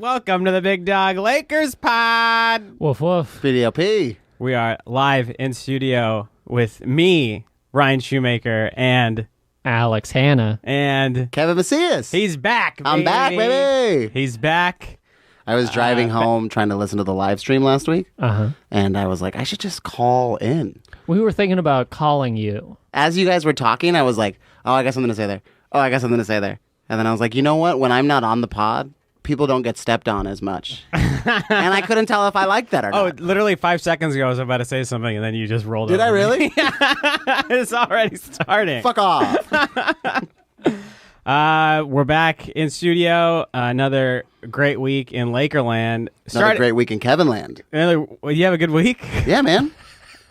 Welcome to the Big Dog Lakers pod. Woof woof. BDLP. We are live in studio with me, Ryan Shoemaker, and Alex Hanna. and Kevin Macias. he's back. I'm back, baby. He's back. I was driving home trying to listen to the live stream last week, and I was like, I should just call in. We were thinking about calling you. As you guys were talking, I was like, oh, I got something to say there. Oh, I got something to say there. And then I was like, you know what? When I'm not on the pod, people don't get stepped on as much. And I couldn't tell if I liked that or Oh, not. Literally 5 seconds ago, I was about to say something, and then you just rolled Did over I really? me. It's already starting. Fuck off. We're back in studio. Another great week in Lakerland. Another great week in Kevinland. You have a good week? Yeah, man.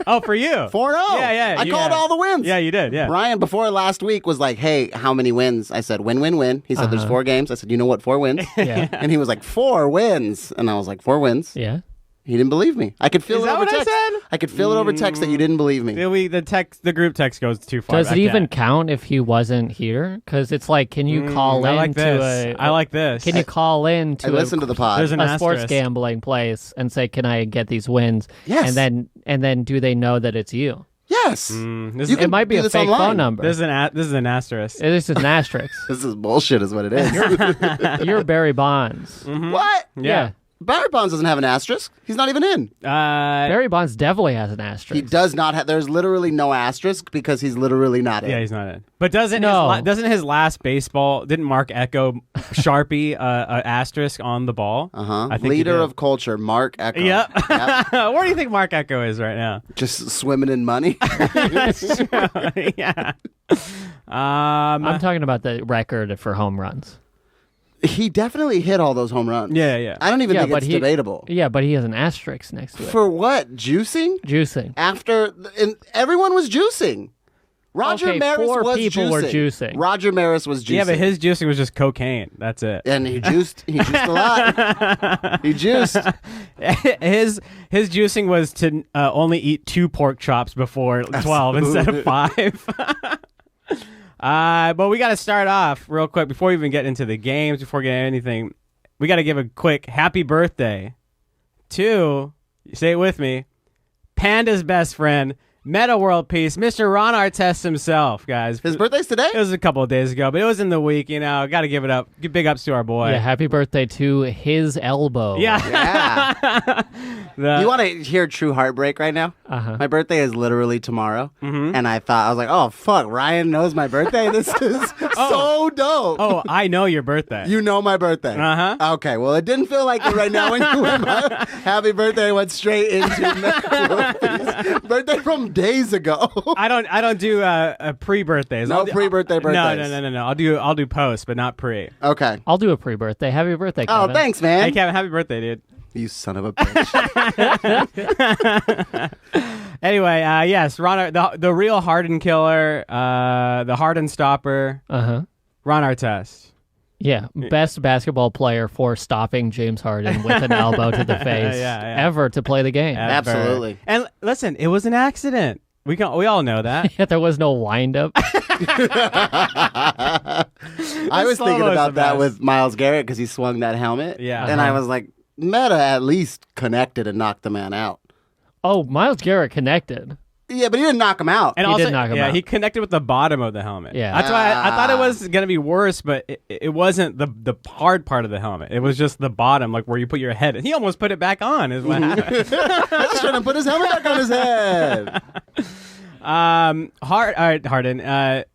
Oh, for you. 4-0. Yeah. I called all the wins. Yeah, you did, yeah. Ryan, before last week, was like, hey, how many wins? I said, win. He said, there's 4 games. I said, you know what, 4 wins? Yeah. And he was like, 4 wins. And I was like, 4 wins? Yeah. He didn't believe me. I could feel Is it that over what I text. said? I could feel it over text that you didn't believe me. The group text goes too far. Does it even count if he wasn't here? Because it's like, can you call I in like to this. I like this. Can you call in I to listened to the pod. There's an a sports asterisk. gambling place and say, can I get these wins? Yes. And then do they know that it's you? Yes. This You is, can It might be do a this fake online. phone number. this is an asterisk. This is an asterisk. This is bullshit is what it is. You're Barry Bonds. What? Yeah. Barry Bonds doesn't have an asterisk. He's not even in. Barry Bonds definitely has an asterisk. He does not have. There's literally no asterisk because he's literally not in. Yeah, he's not in. But doesn't No. his last baseball, didn't Mark Echo Sharpie a asterisk on the ball? I think he Leader did. of culture, Mark Echo. Yep. Yep. Where do you think Mark Echo is right now? Just swimming in money. That's true. Yeah. I'm talking about the record for home runs. He definitely hit all those home runs. Yeah. I don't even think but it's he- debatable. Yeah, but he has an asterisk next to it. For what? Juicing? Juicing. And everyone was juicing. Roger Okay, Maris 4 was people juicing. were juicing. Roger Maris was juicing. Yeah, but his juicing was just cocaine. That's it. And he juiced a lot. He juiced. His juicing was to only eat 2 pork chops before 12 instead of 5. But we got to start off real quick before we even get into the games, before getting anything. We got to give a quick happy birthday to, say it with me, Panda's best friend, Metta World Peace, Mr. Ron Artest himself, guys. His birthday's today? It was a couple of days ago, but it was in the week, Got to give it up. Give big ups to our boy. Yeah, happy birthday to his elbow. Yeah. Yeah. You want to hear true heartbreak right now? My birthday is literally tomorrow. And I was like, oh, fuck, Ryan knows my birthday? This is so dope. Oh, I know your birthday. You know my birthday. Uh-huh. Okay, well, it didn't feel like it right now when you went happy birthday. I went straight into birthday from days ago. I don't do pre-birthdays. No pre-birthday birthdays. No. I'll do post, but not pre. Okay. I'll do a pre-birthday. Happy birthday, Oh, Kevin. thanks, man. Hey, Kevin, happy birthday, dude. You son of a bitch. Anyway, yes, Ron, the real Harden killer, the Harden stopper, Ron Artest. Yeah, best basketball player for stopping James Harden with an elbow to the face ever to play the game. Ever. Absolutely. And listen, it was an accident. We all know that. Yet there was no wind-up. I was thinking slow-mo's about the that best. with Myles Garrett because he swung that helmet. Yeah. And I was like, Metta at least connected and knocked the man out. Oh, Myles Garrett connected. Yeah, but he didn't knock him out. And He also, did knock him out. he connected with the bottom of the helmet. Yeah. That's why I thought it was going to be worse, but it wasn't the hard part of the helmet. It was just the bottom, like where you put your head. He almost put it back on, is what happened. I was trying to put his helmet back on his head. All right, Harden.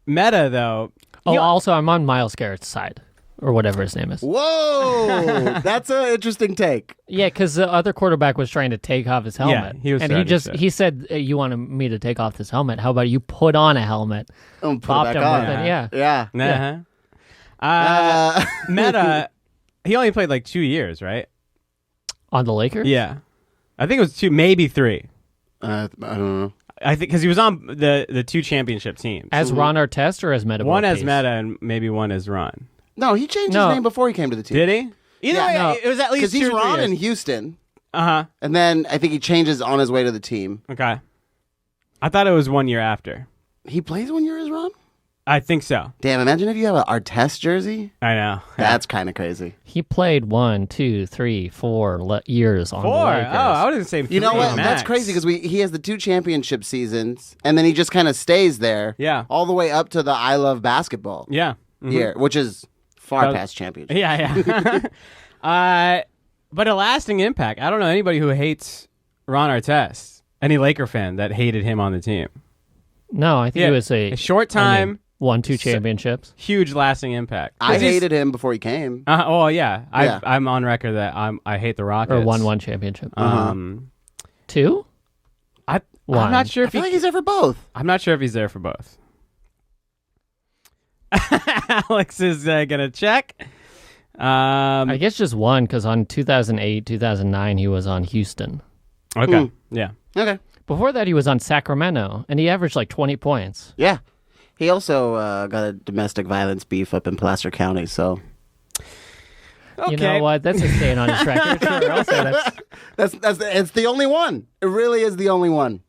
Metta, though. Oh, also, I'm on Myles Garrett's side, or whatever his name is. Whoa, that's an interesting take. Yeah, because the other quarterback was trying to take off his helmet. he was and trying to. he said, you wanted me to take off this helmet. How about you put on a helmet? Put Popped it him back with on. it, yeah. Yeah. Metta, he only played like 2 years, right? On the Lakers? Yeah. I think it was 2, maybe 3. I don't know. I think because he was on the 2 championship teams. As Ron Artest or as Metta? One World as Peace? Metta and maybe one as Ron. No, he changed No. his name before he came to the team. Did he? Either way, no. it was at least Because he's 2 or 3 Ron years. in Houston. Uh-huh. And then I think he changes on his way to the team. Okay. I thought it was 1 year after. He plays 1 year as Ron? I think so. Damn, imagine if you have an Artest jersey. I know. That's kind of crazy. He played 1, 2, 3, 4 years on the 4? Lakers. Oh, I wouldn't say 3. You know what? Max. That's crazy because he has the 2 championship seasons, and then he just kind of stays there. Yeah. All the way up to the I Love Basketball. Yeah. Year, which is far past championship. Yeah. But a lasting impact. I don't know anybody who hates Ron Artest. Any Laker fan that hated him on the team. No, I think it was a short time. 1, 2 championships. Huge lasting impact. I hated him before he came. Yeah. I'm on record that I hate the Rockets. Or 1 championship. 2? I'm not sure if I feel like he's there for both. I'm not sure if he's there for both. Alex is gonna check. I guess just 1 because on 2008, 2009 he was on Houston. Okay. Yeah. Okay. Before that he was on Sacramento and he averaged like 20 points. Yeah. He also got a domestic violence beef up in Placer County, so... Okay. You know what? That's a stain on his record. Sure, also it's the only one. It really is the only one.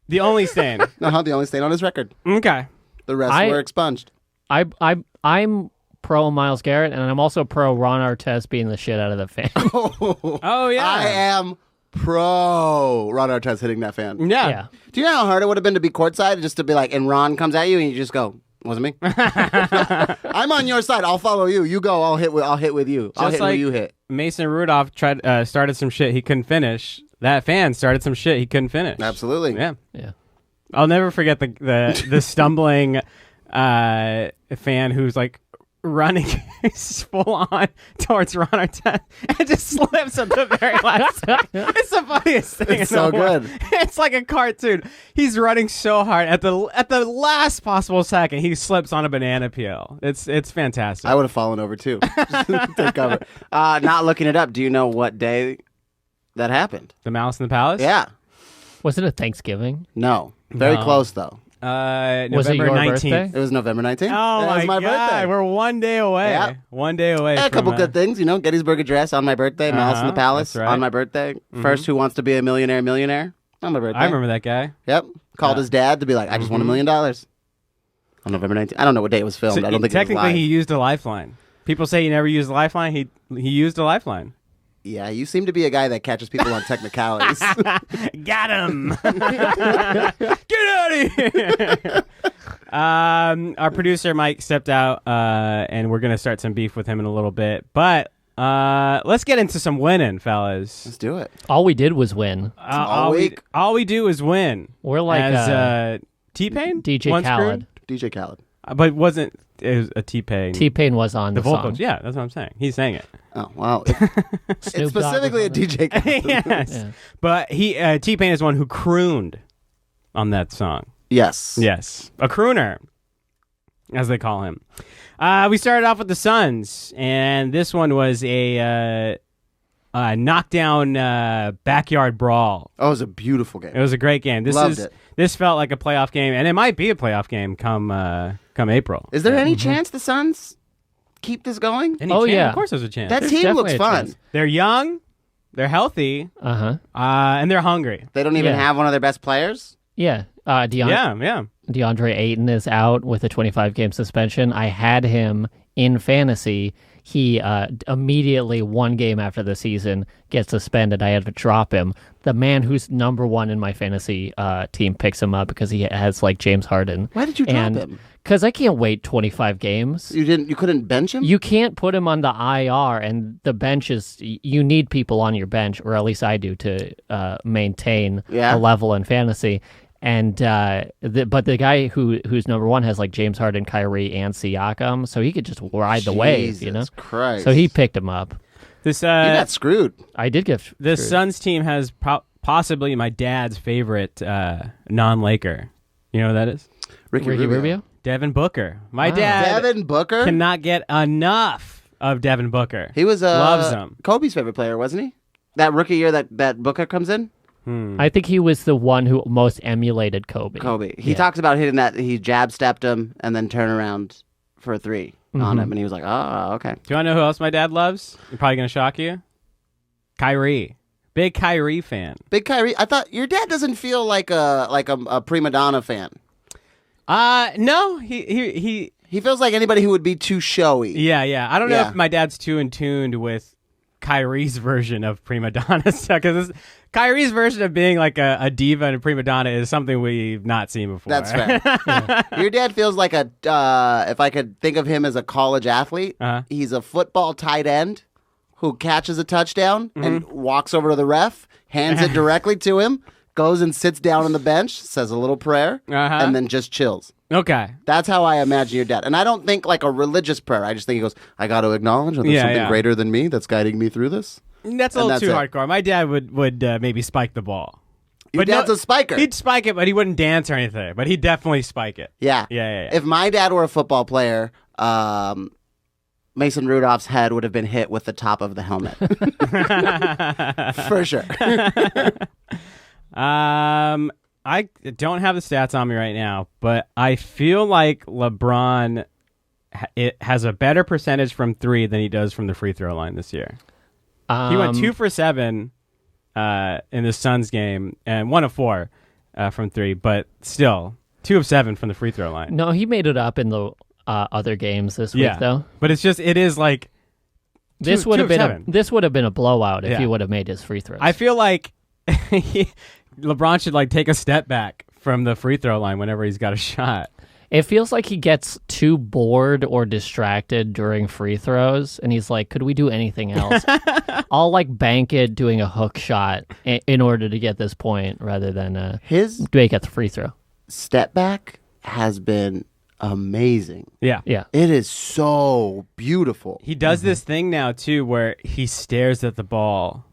The only stain. The only stain on his record. Okay. The rest were expunged. I'm pro Myles Garrett, and I'm also pro Ron Artest being the shit out of the fan. Oh, yeah. I am pro Ron Artest hitting that fan. Yeah. Do you know how hard it would have been to be courtside, just to be like, and Ron comes at you, and you just go, wasn't me. I'm on your side. I'll follow you. You go. I'll hit with you. I'll hit where you hit. Mason Rudolph started some shit he couldn't finish. That fan started some shit he couldn't finish. Absolutely. Yeah. I'll never forget the stumbling fan who's like running full on towards Ron Artest and just slips at the very last second. It's the funniest thing. It's so good. It's like a cartoon. He's running so hard at the last possible second. He slips on a banana peel. It's fantastic. I would have fallen over too. Take cover. Not looking it up. Do you know what day that happened? The Mouse in the Palace? Yeah. Was it a Thanksgiving? No. Very close though. Was it your 19th. birthday? It was November 19th. Oh, it was my God. birthday. We're 1 day away. Yeah. 1 day away. A couple good things, Gettysburg Address on my birthday, Mouse in the Palace that's right. on my birthday. First Who Wants to Be a Millionaire on my birthday. I remember that guy. Yep. Called his dad to be like, I just won $1 million. On November 19th. I don't know what day it was filmed. So I don't think technically it was live. he used a lifeline. People say he never used a lifeline. He used a lifeline. Yeah, you seem to be a guy that catches people on technicalities. Got him. Get out of here. Our producer Mike stepped out, and we're gonna start some beef with him in a little bit. But let's get into some winning, fellas. Let's do it. All we did was win. All week. All we do is win. We're like as T-Pain, DJ Khaled. DJ Khaled. But wasn't it was a T-Pain? T-Pain was on the vocals. song. Yeah, that's what I'm saying. He's saying it. Oh wow! It's Snoop Dogg specifically a DJ Khaled. Yes, Yeah. but T-Pain is one who crooned on that song. Yes. Yes, a crooner, as they call him. We started off with the Suns, and this one was a knockdown backyard brawl. Oh, it was a beautiful game. It was a great game. Loved it. This felt like a playoff game, and it might be a playoff game come April. Is there any chance the Suns keep this going? Any Oh, chance? yeah. Of course there's a chance. That There's team definitely looks a fun. chance. They're young, they're healthy, and they're hungry. They don't even Yeah. have one of their best players. Yeah. DeAndre Ayton is out with a 25-game suspension. I had him in fantasy. He immediately, 1 game after the season, gets suspended. I had to drop him. The man who's number 1 in my fantasy team picks him up because he has like James Harden. Why did you drop him? Because I can't wait 25 games. You couldn't bench him? You can't put him on the IR, and the bench is, you need people on your bench, or at least I do, to maintain a level in fantasy. And but the guy who's number 1 has like James Harden, Kyrie, and Siakam, so he could just ride the wave, Jesus Christ. So he picked him up. This you got screwed. I did get the screwed. Suns team has possibly my dad's favorite non-Laker. You know who that is? Ricky Rubio? Devin Booker. My dad Devin Booker cannot get enough of Devin Booker. He was loves him. Kobe's favorite player, wasn't he? That rookie year that Booker comes in. I think he was the one who most emulated Kobe. He talks about hitting that. He jab stepped him and then turn around for a 3 on him, and he was like, "Oh, okay." Do you want to know who else my dad loves? You're probably gonna shock you. Kyrie, big Kyrie fan. Big Kyrie. I thought your dad doesn't feel like a prima donna fan. No, he feels like anybody who would be too showy. Yeah. I don't know if my dad's too in tuned with Kyrie's version of prima donna because Kyrie's version of being like a diva and a prima donna is something we've not seen before. That's fair. Your dad feels like if I could think of him as a college athlete, he's a football tight end who catches a touchdown and walks over to the ref, hands it directly to him, goes and sits down on the bench, says a little prayer, and then just chills. Okay. That's how I imagine your dad. And I don't think like a religious prayer. I just think he goes, I got to acknowledge that there's something greater than me that's guiding me through this. That's a little too hardcore. My dad would maybe spike the ball. Your dad's a spiker. He'd spike it, but he wouldn't dance or anything. But he'd definitely spike it. Yeah. If my dad were a football player, Mason Rudolph's head would have been hit with the top of the helmet. For sure. I don't have the stats on me right now, but I feel like LeBron has a better percentage from 3 than he does from the free throw line this year. He went 2 for 7 in the Suns game and 1 of 4 from 3, but still 2 of 7 from the free throw line. No, he made it up in the other games this week, though. But it is like this would have been a blowout if he would have made his free throws. I feel like LeBron should like take a step back from the free throw line whenever he's got a shot. It feels like he gets too bored or distracted during free throws, and he's like, could we do anything else? I'll like bank it doing a hook shot in order to get this point rather than make it the free throw. Step back has been amazing. Yeah. It is so beautiful. He does this thing now too where he stares at the ball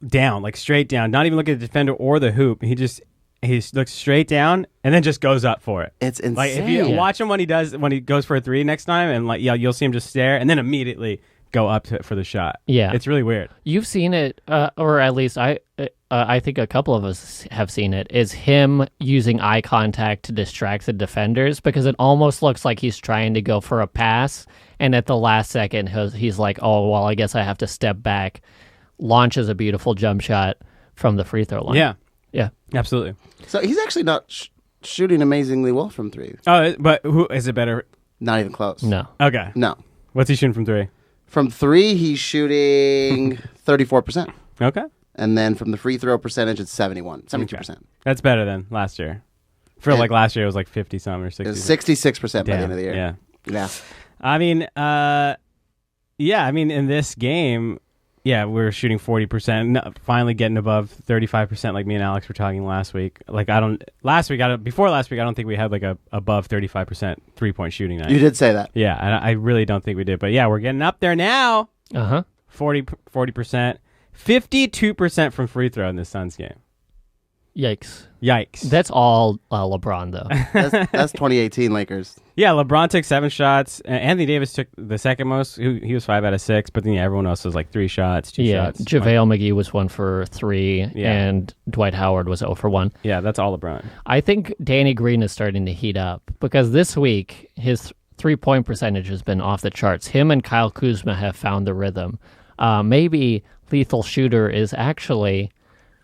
down, like straight down, not even looking at the defender or the hoop. He looks straight down and then just goes up for it. It's insane. Like if you watch him when he goes for a 3 next time, and like you'll see him just stare and then immediately go up to it for the shot. Yeah, it's really weird. You've seen it, or at least I think a couple of us have seen it. Is him using eye contact to distract the defenders because it almost looks like he's trying to go for a pass, and at the last second he's like, oh well, I guess I have to step back. Launches a beautiful jump shot from the free throw line. Yeah, absolutely. So he's actually not shooting amazingly well from 3. Oh, but who is it better? Not even close. No. Okay. No. What's he shooting from 3? From 3, he's shooting 34%. Okay. And then from the free throw percentage, it's 72%. Okay. That's better than last year. Like last year, it was like 50-something or 60. It was 66% by the end of the year. Yeah. I mean, in this game, we were shooting 40%, finally getting above 35%, like me and Alex were talking last week. Like before last week, I don't think we had like a above 35% 3-point shooting night. You did say that. Yeah, I really don't think we did. But yeah, we're getting up there now. 40%, 52% from free throw in this Suns game. Yikes. That's all LeBron, though. That's 2018 Lakers. Yeah, LeBron took 7 shots. Anthony Davis took the second most. He was 5 out of 6, but then everyone else was like 3 shots, 2 shots. JaVale McGee was 1 for 3, and Dwight Howard was 0 for 1. Yeah, that's all LeBron. I think Danny Green is starting to heat up because this week his 3-point percentage has been off the charts. Him and Kyle Kuzma have found the rhythm. Maybe Lethal Shooter is actually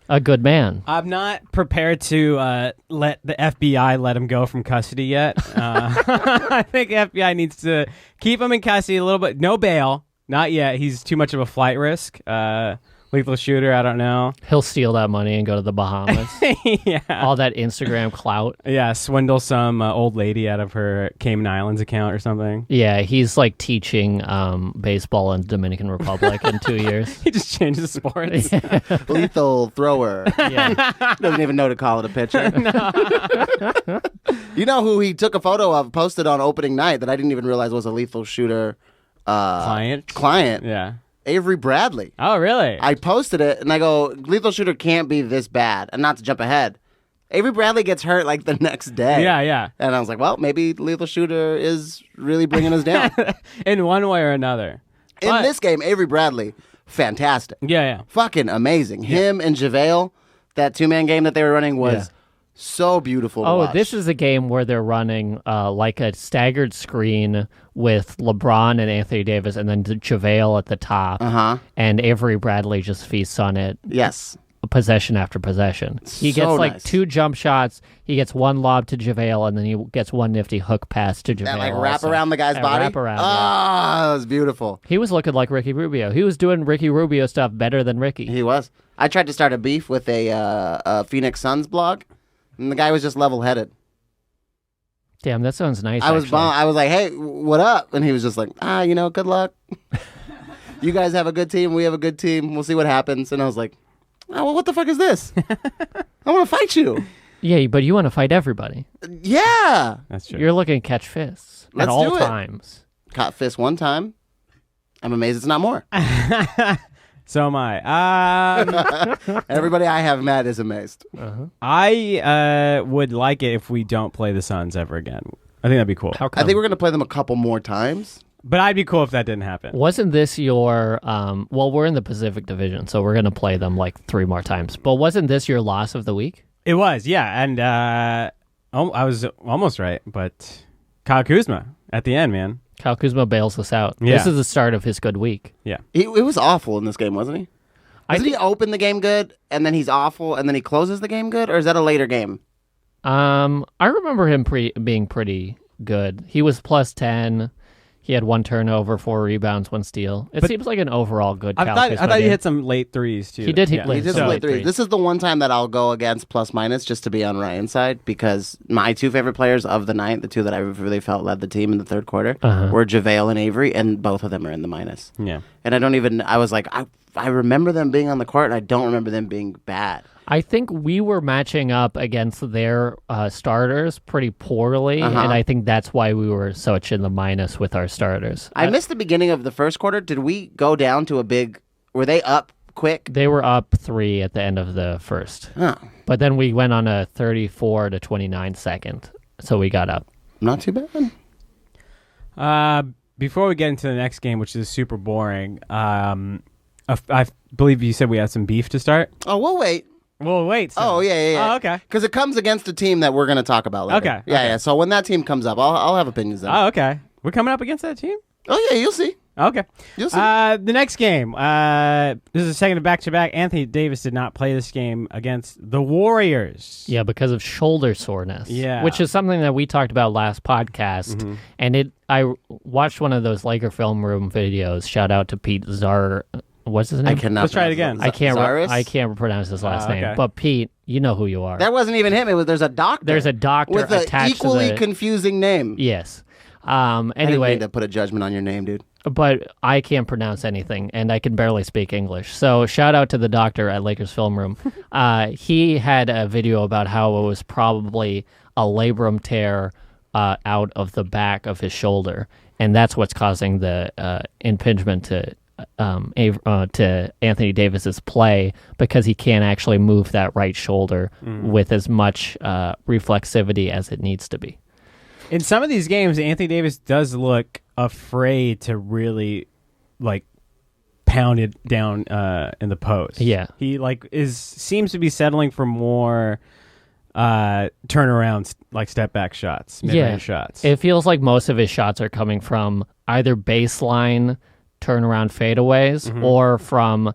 a good man. I'm not prepared to let the FBI let him go from custody yet. I think FBI needs to keep him in custody a little bit. No bail. Not yet. He's too much of a flight risk. Lethal Shooter, I don't know. He'll steal that money and go to the Bahamas. Yeah. All that Instagram clout. Yeah, swindle some old lady out of her Cayman Islands account or something. Yeah, he's like teaching baseball in Dominican Republic in 2 years. He just changes sports. Yeah. Lethal thrower. Yeah. Doesn't even know to call it a pitcher. No. You know who he took a photo of, posted on opening night that I didn't even realize was a Lethal Shooter client? Yeah. Avery Bradley. Oh, really? I posted it, and I go, Lethal Shooter can't be this bad. And not to jump ahead, Avery Bradley gets hurt like the next day. Yeah. And I was like, well, maybe Lethal Shooter is really bringing us down. In one way or another. In this game, Avery Bradley, fantastic. Yeah. Fucking amazing. Yeah. Him and JaVale, that 2-man game that they were running was so beautiful to watch. This is a game where they're running like a staggered screen with LeBron and Anthony Davis and then JaVale at the top. And Avery Bradley just feasts on it. Yes. possession after possession. He gets like nice. 2 jump shots. He gets 1 lob to JaVale, and then he gets 1 nifty hook pass to JaVale. That like wrap around the guy's body. Wrap around. That was beautiful. He was looking like Ricky Rubio. He was doing Ricky Rubio stuff better than Ricky. He was. I tried to start a beef with a Phoenix Suns blog, and the guy was just level-headed. Damn, that sounds nice. I was I was like, "Hey, what up?" And he was just like, good luck. You guys have a good team. We have a good team. We'll see what happens. And I was like, "Oh, well, what the fuck is this? I want to fight you." Yeah, but you want to fight everybody. Yeah, That's true. You're looking to catch fists at all times. Caught fist one time. I'm amazed it's not more. So am I. Everybody I have met is amazed. I would like it if we don't play the Suns ever again. I think that'd be cool. How I come? think we're going to play them a couple more times. But I'd be cool if that didn't happen. Wasn't this your well, we're in the Pacific Division, so we're going to play them like 3 more times. But wasn't this your loss of the week? It was, yeah. And I was almost right, but Kyle Kuzma at the end, man. Kyle Kuzma bails us out. Yeah. This is the start of his good week. Yeah. It was awful in this game, wasn't he? Doesn't he open the game good, and then he's awful, and then he closes the game good? Or is that a later game? I remember him being pretty good. He was plus 10. He had 1 turnover, 4 rebounds, 1 steal. It seems like an overall good Kyle Kuzma I thought he game. hit some late threes, too. He did hit Yeah. late He did So- split threes. This is the one time that I'll go against plus minus just to be on Ryan's side, because my 2 favorite players of the night, the 2 that I really felt led the team in the third quarter, were JaVale and Avery, and both of them are in the minus. Yeah. And I was like, I remember them being on the court, and I don't remember them being bad. I think we were matching up against their starters pretty poorly, and I think that's why we were such in the minus with our starters. I missed the beginning of the first quarter. Did we go down to were they up quick? They were up 3 at the end of the first. Oh, But then we went on a 34-29 second, so we got up. not too bad. Before we get into the next game, which is super boring, I believe you said we had some beef to start. Oh, we'll wait. Well, wait. So. Oh, yeah. Oh, okay. Because it comes against a team that we're going to talk about later. Okay, Yeah, okay. yeah. So when that team comes up, I'll have opinions then. Oh, okay. We're coming up against that team? Oh, yeah, you'll see. Okay. You'll see. The next game. This is a second back-to-back. Anthony Davis did not play this game against the Warriors. Yeah, because of shoulder soreness. Yeah. Which is something that we talked about last podcast. And I watched one of those Laker Film Room videos. Shout out to Pete Zar. What's his name? I cannot. Let's try it again. I can't Zaris? pronounce his last okay. name. But Pete, you know who you are. That wasn't even him. There's a doctor. There's a doctor with an attached equally to the... confusing name. Yes. I didn't Anyway, mean to put a judgment on your name, dude. but I can't pronounce anything, and I can barely speak English. So shout out to the doctor at Lakers Film Room. He had a video about how it was probably a labrum tear out of the back of his shoulder, and that's what's causing the impingement to Anthony Davis's play, because he can't actually move that right shoulder with as much reflexivity as it needs to be. In some of these games, Anthony Davis does look afraid to really, pound it down in the post. Yeah. He seems to be settling for more turnarounds, step back shots, mid-range shots. It feels like most of his shots are coming from either baseline turnaround fadeaways or from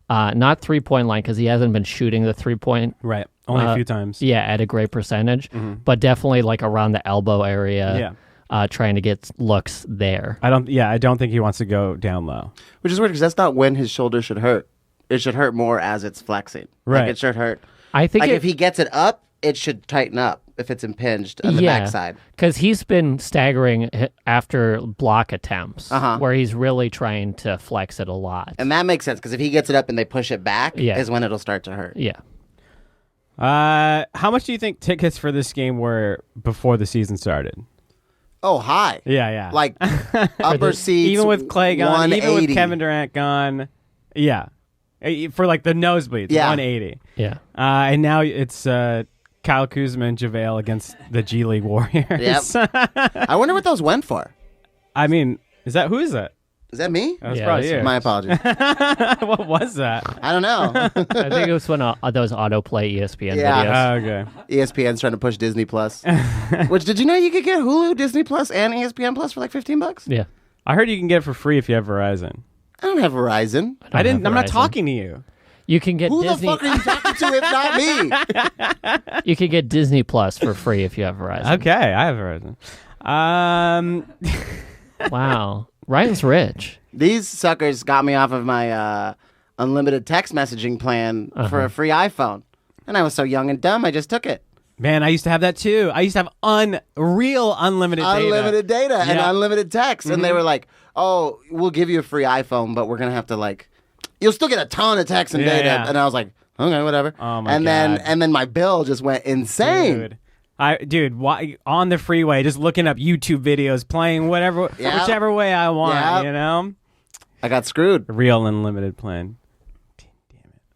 not 3-point line, because he hasn't been shooting the 3-point. Right. Only a few times. Yeah, at a great percentage, but definitely around the elbow area. Yeah. Trying to get looks there. I don't think he wants to go down low. Which is weird because that's not when his shoulder should hurt. It should hurt more as it's flexing. Right. It should hurt. I think if he gets it up, it should tighten up if it's impinged on the backside. Because he's been staggering after block attempts, where he's really trying to flex it a lot. And that makes sense because if he gets it up and they push it back, is when it'll start to hurt. Yeah. How much do you think tickets for this game were before the season started? Oh, high. Yeah. Like upper seats. Even with Clay gone, 180. even with Kevin Durant gone. Yeah. For the nosebleeds, 180. Yeah. And now it's Kyle Kuzma and JaVale against the G League Warriors. Yep. I wonder what those went for. I mean, who is that? Is that me? That's Yeah, probably that's you. My apologies. What was that? I don't know. I think it was one of those autoplay ESPN Yeah. videos. Okay. ESPN's trying to push Disney Plus. Which, did you know you could get Hulu, Disney Plus, and ESPN Plus for like $15? Yeah. I heard you can get it for free if you have Verizon. I don't have Verizon. I'm not Verizon. talking to you. You can get Who Disney. the fuck are you talking to if not me? You can get Disney Plus for free if you have Verizon. Okay, I have Verizon. Wow. Ryan's rich. These suckers got me off of my unlimited text messaging plan for a free iPhone. And I was so young and dumb, I just took it. Man, I used to have that too. I used to have unlimited data. Unlimited data and unlimited text. And they were like, oh, we'll give you a free iPhone, but we're going to have to you'll still get a ton of text and data. Yeah. And I was like, okay, whatever. Oh my God. And then my bill just went insane. Dude, why, on the freeway, just looking up YouTube videos, playing whichever way I want, you know? I got screwed. Real unlimited plan.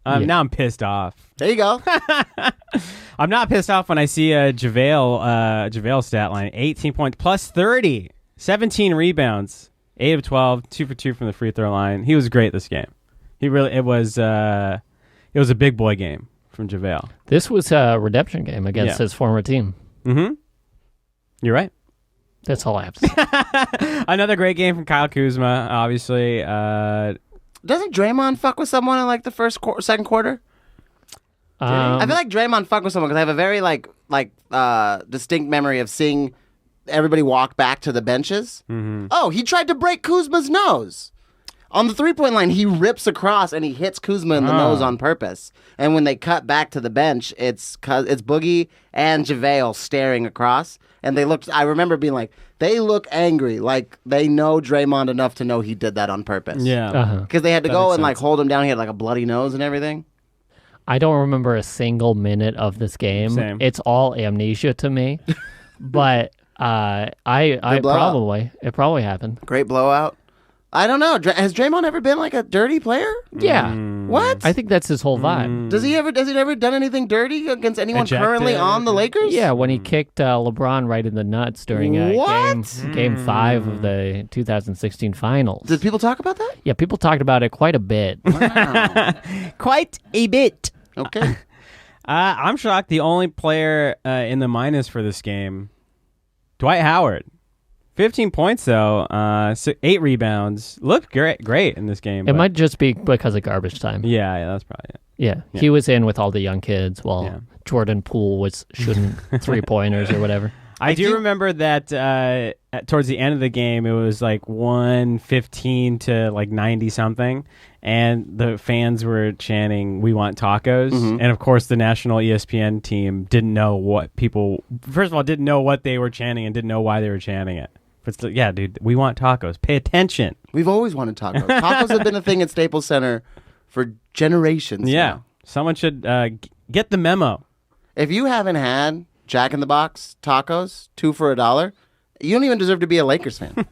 Damn it. Now I'm pissed off. There you go. I'm not pissed off when I see a JaVale stat line. 18 points, plus 30, 17 rebounds, 8 of 12, 2 for 2 from the free throw line. He was great this game. It was a big boy game from JaVale. This was a redemption game against his former team. Mm-hmm. You're right. That's all I have to say. Another great game from Kyle Kuzma, obviously. Doesn't Draymond fuck with someone in the second quarter? I feel like Draymond fucked with someone because I have a very distinct memory of seeing everybody walk back to the benches. Mm-hmm. Oh, he tried to break Kuzma's nose. On the three-point line, he rips across and he hits Kuzma in the nose on purpose. And when they cut back to the bench, it's Boogie and JaVale staring across. And I remember being like, they look angry. Like, they know Draymond enough to know he did that on purpose. Yeah. Because they had to go and hold him down. He had a bloody nose and everything. I don't remember a single minute of this game. Same. It's all amnesia to me. But it probably happened. Great blowout. I don't know. Has Draymond ever been a dirty player? Yeah. What? I think that's his whole vibe. Has he ever done anything dirty against anyone currently on the Lakers? Yeah, when he kicked LeBron right in the nuts during game 5 of the 2016 finals. Did people talk about that? Yeah, people talked about it quite a bit. Wow. Quite a bit. Okay. I'm shocked. The only player in the minus for this game, Dwight Howard. 15 points, though. 8 rebounds. Looked great in this game. It might just be because of garbage time. Yeah, that's probably it. Yeah, he was in with all the young kids while Jordan Poole was shooting three-pointers or whatever. I do remember that towards the end of the game, it was 115 to 90-something, and the fans were chanting, "We want tacos." Mm-hmm. And, of course, the national ESPN team didn't know what didn't know what they were chanting and didn't know why they were chanting it. But still, yeah, dude, we want tacos. Pay attention. We've always wanted tacos. Tacos have been a thing at Staples Center for generations now. Someone should get the memo. If you haven't had Jack in the Box tacos, 2 for $1, you don't even deserve to be a Lakers fan.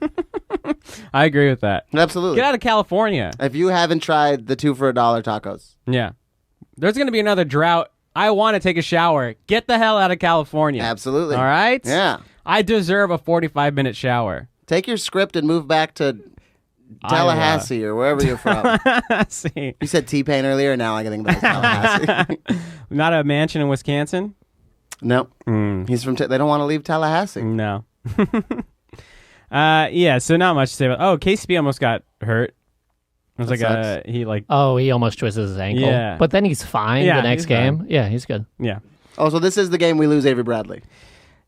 I agree with that. Absolutely. Get out of California. If you haven't tried the 2 for $1 tacos. Yeah. There's going to be another drought. I want to take a shower. Get the hell out of California. Absolutely. All right? Yeah. I deserve a 45-minute shower. Take your script and move back to Tallahassee or wherever you're from. See. You said T-Pain earlier. Now I can think about Tallahassee. Not a mansion in Wisconsin? No. He's from... they don't want to leave Tallahassee. No. So not much to say about... Oh, KCP almost got hurt. It was he almost twisted his ankle. Yeah. But then he's fine the next game. Fine. Yeah, he's good. Yeah. Oh, so this is the game we lose Avery Bradley.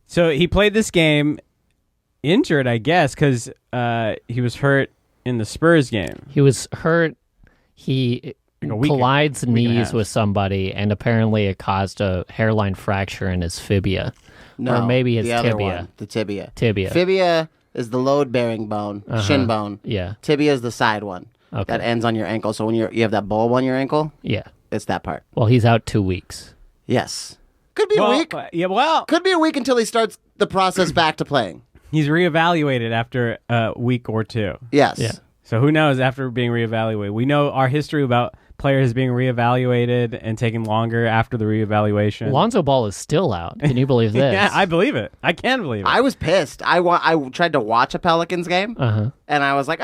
So he played this game injured, I guess, because he was hurt in the Spurs game. He was hurt. He collides knees with somebody, and apparently it caused a hairline fracture in his fibia. No, or maybe his the tibia. Other one, the tibia. Tibia. Fibia is the load-bearing bone, shin bone. Yeah. Tibia is the side one that ends on your ankle. So when you have that bulb on your ankle, it's that part. Well, he's out 2 weeks. Yes. Could be a week. Could be a week until he starts the process back to playing. He's reevaluated after a week or 2. Yes. Yeah. So who knows after being reevaluated? We know our history about players being reevaluated and taking longer after the reevaluation. Lonzo Ball is still out. Can you believe this? Yeah, I believe it. I can believe it. I was pissed. I tried to watch a Pelicans game, and I was like,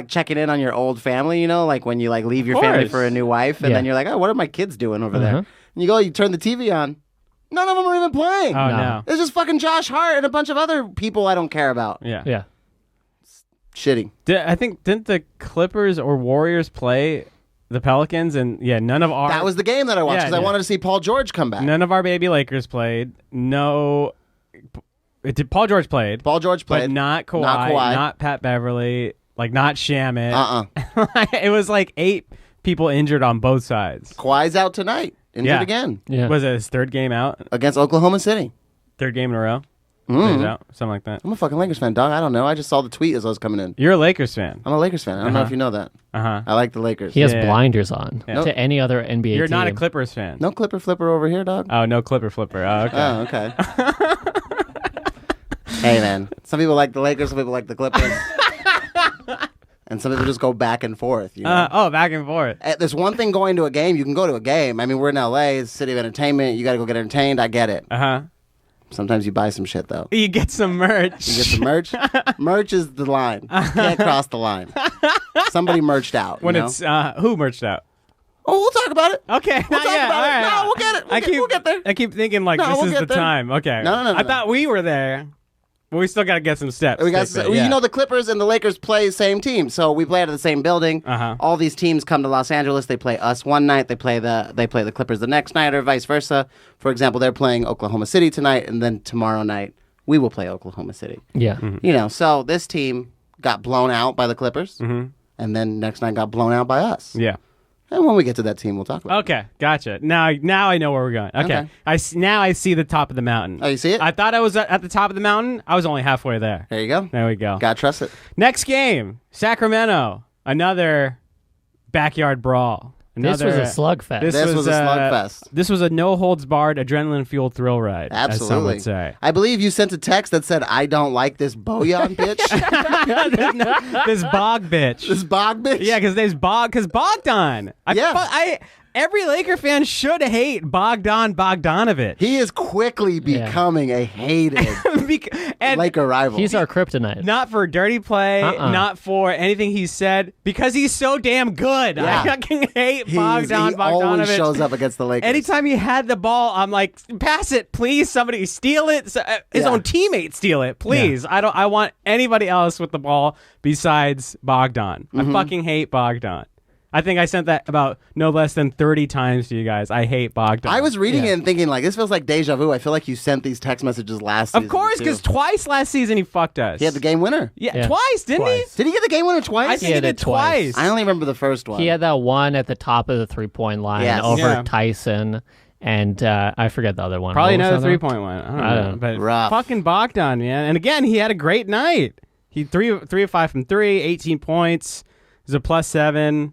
checking in on your old family, like when you leave your family for a new wife, and then you're like, oh, what are my kids doing over there? And you turn the TV on. None of them are even playing. Oh, no. It's just fucking Josh Hart and a bunch of other people I don't care about. Yeah. Yeah. Shitty. I think, didn't the Clippers or Warriors play the Pelicans, and none of our... That was the game that I watched because I wanted to see Paul George come back. None of our baby Lakers played. No... Paul George played. But not Kawhi, not Pat Beverly, like not Shamit. It was like 8 people injured on both sides. Kawhi's out tonight. Injured again. Yeah. Was it his 3rd game out? Against Oklahoma City. 3rd game in a row? He's out, something like that. I'm a fucking Lakers fan, dog. I don't know. I just saw the tweet as I was coming in. You're a Lakers fan. I'm a Lakers fan. I don't know if you know that. I like the Lakers. He has blinders on to any other NBA You're team. not a Clippers fan. No Clipper flipper over here, dog. Oh, no Clipper flipper. Oh, okay. Hey, man. Some people like the Lakers. Some people like the Clippers. And some people just go back and forth. You know? Back and forth. There's one thing going to a game. You can go to a game. I mean, we're in L.A. It's a city of entertainment. You got to go get entertained. I get it. Sometimes you buy some shit, though. You get some merch. Merch is the line. You can't cross the line. Somebody merched out. It's who merched out? Oh, we'll talk about it. Okay. We'll talk about it. No, we'll get it. We'll get there. I keep thinking this is the time. Okay. No. I thought we were there. But we still got to get some steps. You know, the Clippers and the Lakers play the same team, so we play out of the same building. All these teams come to Los Angeles. They play us one night. They play the Clippers the next night, or vice versa. For example, they're playing Oklahoma City tonight, and then tomorrow night we will play Oklahoma City. Yeah. You know, so this team got blown out by the Clippers, and then next night got blown out by us. Yeah. And when we get to that team, we'll talk about it. Okay, gotcha. Now I know where we're going. Okay. Now I see the top of the mountain. Oh, you see it? I thought I was at the top of the mountain. I was only halfway there. There you go. There we go. Gotta trust it. Next game, Sacramento. Another backyard brawl. This was a slugfest. This was a slugfest. This was a no-holds-barred, adrenaline-fueled thrill ride, absolutely. as some would say. I believe you sent a text that said, I don't like this Bojan bitch. This Bog bitch. This Bog bitch? Yeah, because Bogdan. Every Laker fan should hate Bogdanovic. He is quickly becoming a hated Laker rival. He's our kryptonite. Not for dirty play, not for anything he said, because he's so damn good. Yeah. I fucking hate Bogdanovic. He always shows up against the Lakers. Anytime he had the ball, I'm like, pass it, please. Somebody steal it. His own teammate steal it, please. Yeah. I want anybody else with the ball besides Bogdan. I fucking hate Bogdan. I think I sent that about no less than 30 times to you guys. I hate Bogdan. I was reading it and thinking, this feels like deja vu. I feel like you sent these text messages last season. Of course, because twice last season he fucked us. He had the game winner. Yeah. Twice, didn't he? Did he get the game winner twice? I think he did twice. I only remember the first one. He had that one at the top of the three-point line over Tyson. And I forget the other one. Probably another 3-point one. I don't know. But rough. Fucking Bogdan, man. And again, he had a great night. He 3 of 5 from 3, 18 points. He's a +7.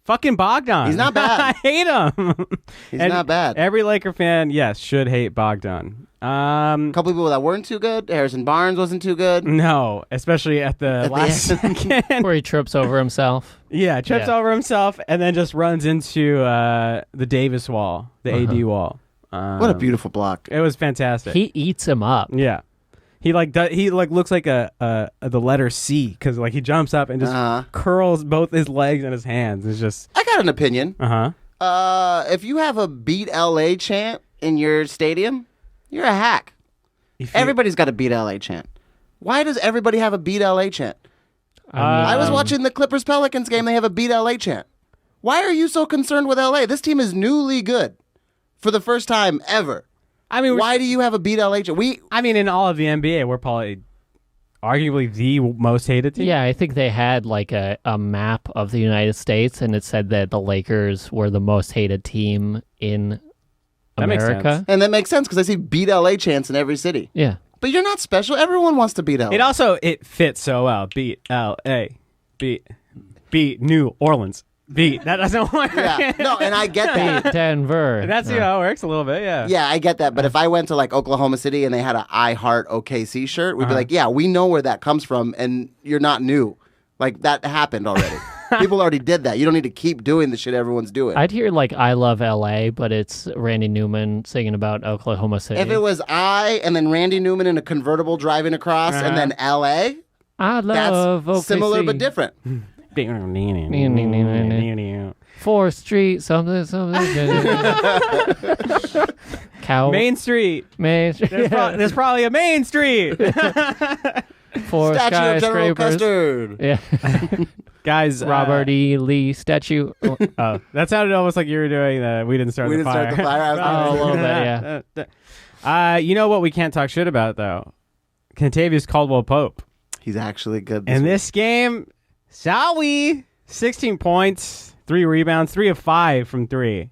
Fucking Bogdan. He's not bad. I hate him. He's not bad. Every Laker fan, should hate Bogdan. A couple people that weren't too good. Harrison Barnes wasn't too good. No, especially at the last second. Where he trips over himself. Yeah, trips over himself and then just runs into the Davis wall, the AD wall. What a beautiful block. It was fantastic. He eats him up. Yeah. He looks like the letter C because he jumps up and just curls both his legs and his hands. It's just. I got an opinion. If you have a beat LA chant in your stadium, you're a hack. Everybody's got a beat LA chant. Why does everybody have a beat LA chant? I was watching the Clippers Pelicans game. They have a beat LA chant. Why are you so concerned with LA? This team is newly good for the first time ever. I mean, why do you have a beat LA chant? In all of the NBA, we're probably arguably the most hated team. Yeah, I think they had a map of the United States, and it said that the Lakers were the most hated team in America. Makes sense. And that makes sense because I see beat LA chants in every city. Yeah. But you're not special. Everyone wants to beat LA. It fits so well. Beat LA. Beat New Orleans. Beat. That doesn't work. Yeah. No, and I get that. Beat Denver. That's how it works a little bit, yeah. Yeah, I get that. But if I went to Oklahoma City and they had an I Heart OKC shirt, we'd be like, yeah, we know where that comes from and you're not new. That happened already. People already did that. You don't need to keep doing the shit everyone's doing. I'd hear I Love LA, but it's Randy Newman singing about Oklahoma City. If it was I and then Randy Newman in a convertible driving across and then LA, I love that's OKC. similar but different. 4th Street, something. Main Street. Main Street. There's probably a Main Street. For Statue of General skyscrapers. Custard. Yeah. Guys, Robert E. Lee statue. Oh, that sounded almost like you were doing the We Didn't Start the Fire. Start the fire. I was Oh, a little bit, yeah. You know what we can't talk shit about, though? Kentavious Caldwell-Pope. He's actually good. In this game, shall we? 16 points, 3 rebounds, 3 of 5 from 3.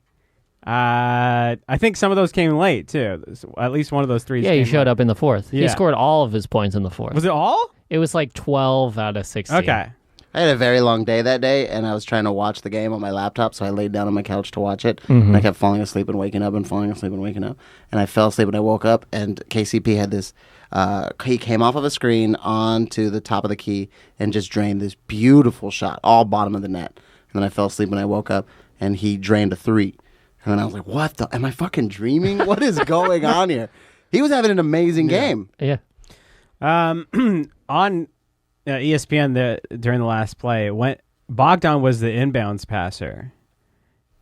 I think some of those came late, too. At least one of those threes. Yeah, he showed up in the fourth. Yeah. He scored all of his points in the fourth. Was it all? It was like 12 out of 16. Okay. I had a very long day that day, and I was trying to watch the game on my laptop, so I laid down on my couch to watch it. And I kept falling asleep and waking up and falling asleep and waking up. And I fell asleep and I woke up, and KCP had this... he came off of a screen onto the top of the key and just drained this beautiful shot, all bottom of the net. And then I fell asleep and I woke up, and he drained a 3. And then I was like, what the... Am I fucking dreaming? What is going on here? He was having an amazing game. Yeah. On ESPN during the last play, when Bogdan was the inbounds passer,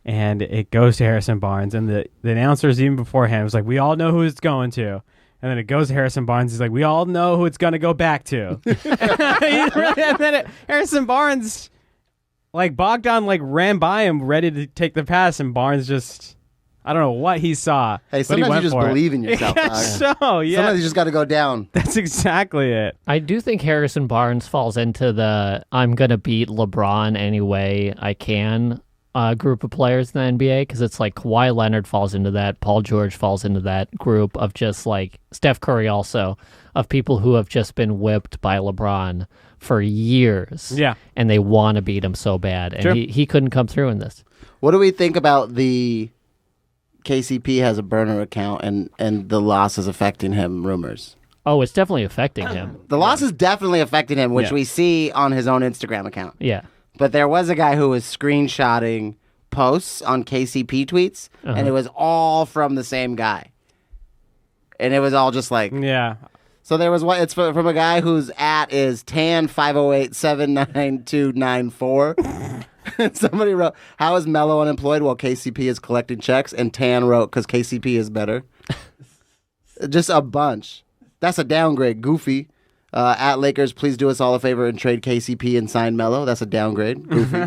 and it goes to Harrison Barnes, and the announcers even beforehand was like, we all know who it's going to. And then it goes to Harrison Barnes. He's like, we all know who it's going to go back to. And then Harrison Barnes... Bogdan, ran by him ready to take the pass, and Barnes just, I don't know what he saw. Hey, sometimes you just believe in yourself. So, yeah. Sometimes you just got to go down. That's exactly it. I do think Harrison Barnes falls into the I'm going to beat LeBron any way I can group of players in the NBA, because it's like Kawhi Leonard falls into that, Paul George falls into that group of just like Steph Curry also, of people who have just been whipped by LeBron for years. Yeah. And they want to beat him so bad. And he couldn't come through in this. What do we think about the KCP has a burner account and the loss is affecting him rumors? Oh, it's definitely affecting him. The loss is definitely affecting him, which we see on his own Instagram account. Yeah. But there was a guy who was screenshotting posts on KCP tweets, and it was all from the same guy. And it was all just like... Yeah. So there was one. It's from a guy whose @ is tan508799294. Somebody wrote, "How is Melo unemployed while KCP is collecting checks?" And Tan wrote, "Because KCP is better." Just a bunch. That's a downgrade. Goofy. At Lakers, please do us all a favor and trade KCP and sign Melo. That's a downgrade. Goofy.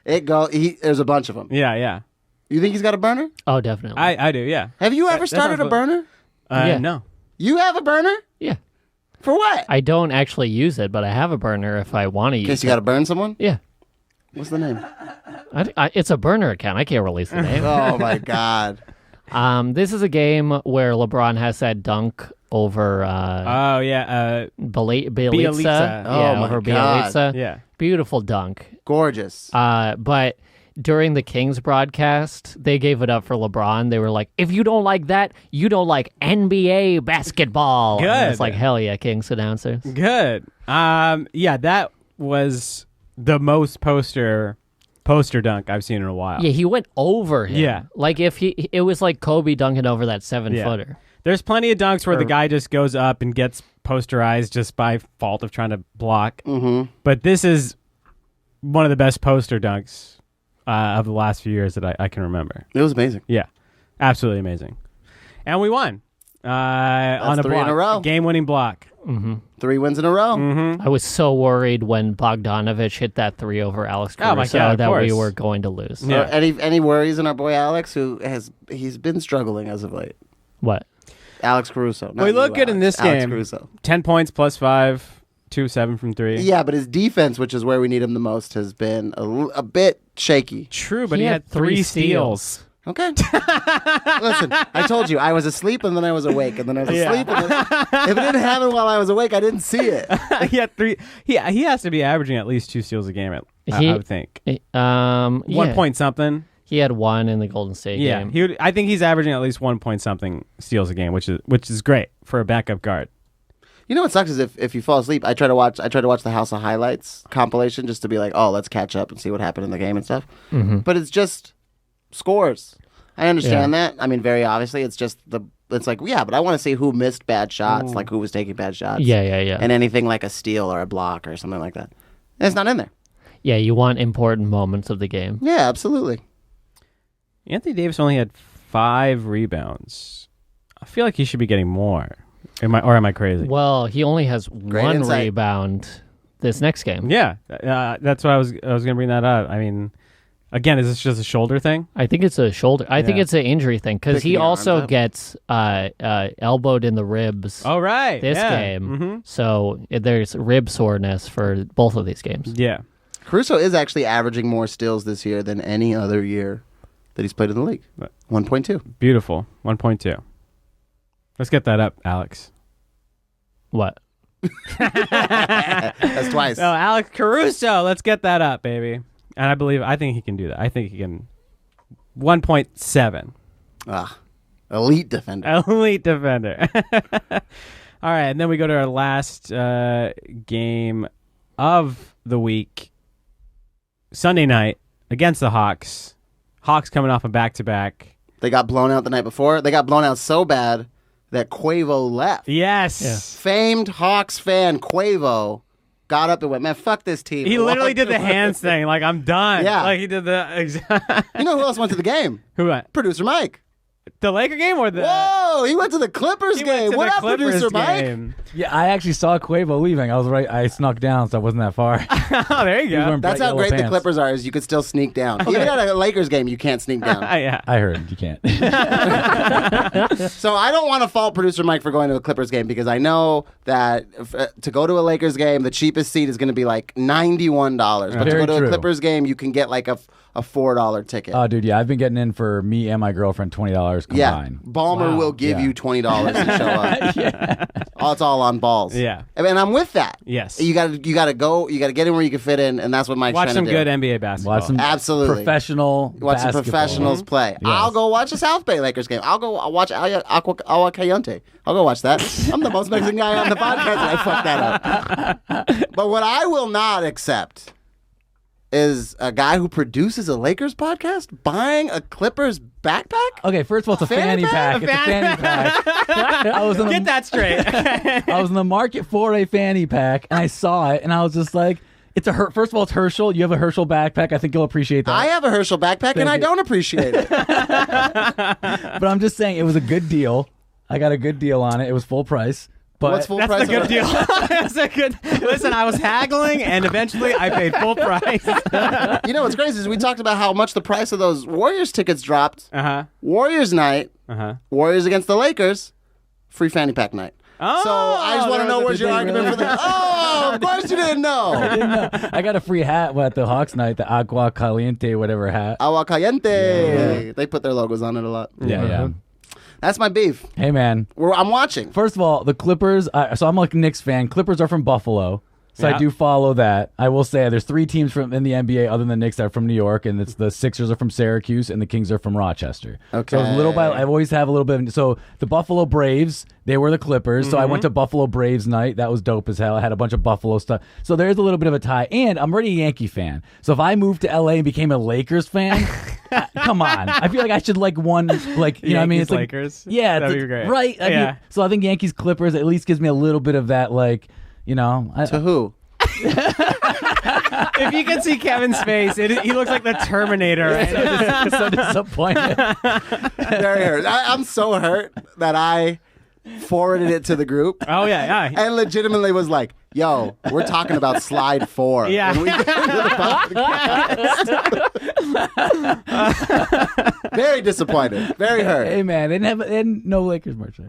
There's a bunch of them. Yeah, yeah. You think he's got a burner? Oh, definitely. I do, yeah. Have you ever started a burner? Yeah. No. You have a burner? Yeah. For what? I don't actually use it, but I have a burner if I want to use it. In case you got to burn someone? Yeah. What's the name? It's a burner account. I can't release the name. Oh, my God. This is a game where LeBron has that dunk over Bielitsa. Bielitsa. Oh, my over God. Bielitsa. Yeah. Beautiful dunk. Gorgeous. But during the Kings broadcast, they gave it up for LeBron. They were like, if you don't like that, you don't like NBA basketball. Good. And it's like, hell yeah, Kings announcers. Good. Yeah, that was the most poster dunk I've seen in a while. Yeah, he went over him. Yeah. Like it was like Kobe dunking over that 7-footer. There's plenty of dunks where the guy just goes up and gets posterized just by fault of trying to block. Mm-hmm. But this is one of the best poster dunks of the last few years that I can remember. It was amazing. Yeah, absolutely amazing. And we won on a 3 block. in a row. Game-winning block. Mm-hmm. 3 wins in a row. Mm-hmm. I was so worried when Bogdanovic hit that 3 over Alex Caruso my God, of that we course. were going to lose. Yeah. Any worries in our boy Alex, he's been struggling as of late? What? Alex Caruso. Well, he looked good in this Alex game. Caruso. 10 points plus 5, 2-7 from 3. Yeah, but his defense, which is where we need him the most, has been a bit shaky. True, but he had 3 steals. Okay. Listen, I told you, I was asleep and then I was awake, and then I was asleep. And then, if it didn't happen while I was awake, I didn't see it. He had 3. He has to be averaging at least 2 steals a game, I would think. 1 point something. He had 1 in the Golden State game. Yeah, I think he's averaging at least 1 point something steals a game, which is great for a backup guard. You know what sucks is if you fall asleep, I try to watch the House of Highlights compilation just to be like, oh, let's catch up and see what happened in the game and stuff. Mm-hmm. But it's just scores. I understand that. I mean, very obviously, it's like, yeah, but I want to see who missed bad shots, like who was taking bad shots. Yeah. And anything like a steal or a block or something like that. And it's not in there. Yeah, you want important moments of the game. Yeah, absolutely. Anthony Davis only had 5 rebounds. I feel like he should be getting more. Am I crazy? Well, he only has one insight. rebound this next game. Yeah, that's what I was going to bring that up. I mean, again, is this just a shoulder thing? I think it's a shoulder. I think it's an injury thing because he also gets elbowed in the ribs. Oh, right. This game. Mm-hmm. So there's rib soreness for both of these games. Yeah. Caruso is actually averaging more steals this year than any other year that he's played in the league. 1.2. Beautiful. 1.2. Let's get that up, Alex. What? That's twice. Oh, Alex Caruso. Let's get that up, baby. And I think he can do that. I think he can. 1.7. Elite defender. Elite defender. All right, and then we go to our last game of the week. Sunday night against the Hawks. Hawks coming off a back-to-back. They got blown out the night before. They got blown out so bad that Quavo left. Yes. Yeah. Famed Hawks fan Quavo got up and went, man, fuck this team. He literally did the hands thing, like, I'm done. Yeah. Like, he did the... You know who else went to the game? Who went? Producer Mike. The Laker game or the... Whoa, he went to the Clippers game. What up, Producer Mike? Yeah, I actually saw Quavo leaving. I was right. I snuck down, so I wasn't that far. Oh, there you go. That's how great the Clippers are, is you could still sneak down. Even at a Lakers game, you can't sneak down. Yeah. I heard you can't. So I don't want to fault Producer Mike for going to a Clippers game because I know that to go to a Lakers game, the cheapest seat is going to be like $91. But to go to a Clippers game, you can get like a $4 ticket. Oh, dude, yeah. I've been getting in for me and my girlgirlfriend $20 combined. Yeah. Ballmer will give you $20 to show up. Yeah. It's all on balls. Yeah. And I'm with that. Yes. You gotta go, you gotta get in where you can fit in, and that's what Mike's Watch trying some to do. good NBA basketball. Watch some Absolutely. professional Watch some basketball. professionals play. Yes. I'll go watch the South Bay Lakers game. I'll watch Agua Caliente. I'll go watch that. I'm the most Mexican guy on the podcast, and I fucked that up. But what I will not accept is a guy who produces a Lakers podcast buying a Clippers backpack? Okay, first of all, it's a fanny pack. It's a fanny pack. Get that straight. I was in the market for a fanny pack, and I saw it, and I was just like, first of all, it's Herschel. You have a Herschel backpack. I think you'll appreciate that. I have a Herschel backpack, and I don't appreciate it. But I'm just saying, it was a good deal. I got a good deal on it. It was full price. But What's full That's price? a good deal. That's a good. Listen, I was haggling, and eventually I paid full price. You know what's crazy is we talked about how much the price of those Warriors tickets dropped. Warriors night, Warriors against the Lakers, free fanny pack night. Oh, so I just want to know where's your argument for that. Oh, of course you didn't know. I didn't know. I got a free hat at the Hawks night, the Agua Caliente, whatever hat. Agua Caliente. Yeah. They put their logos on it a lot. Yeah. That's my beef. Hey, man. I'm watching. First of all, the Clippers, so I'm like a Knicks fan. Clippers are from Buffalo, so I do follow that. I will say there's 3 teams in the NBA other than the Knicks that are from New York, and it's the Sixers are from Syracuse, and the Kings are from Rochester. Okay. So I always have a little bit of, so the Buffalo Braves, they were the Clippers, so I went to Buffalo Braves night. That was dope as hell. I had a bunch of Buffalo stuff. So there's a little bit of a tie, and I'm already a Yankee fan. So if I moved to LA and became a Lakers fan, come on. I feel like I should you know what I mean? It's like Lakers. Yeah, that'd be great. Right? I mean, so I think Yankees Clippers at least gives me a little bit of that, to who? If you can see Kevin's face, he looks like the Terminator. Right? So disappointed. Very hurt. I'm so hurt that I forwarded it to the group. Oh yeah. And legitimately was like, yo, we're talking about slide 4. Yeah. When we get into the podcast. Very disappointed. Very hurt. Hey man, they didn't no Lakers merch.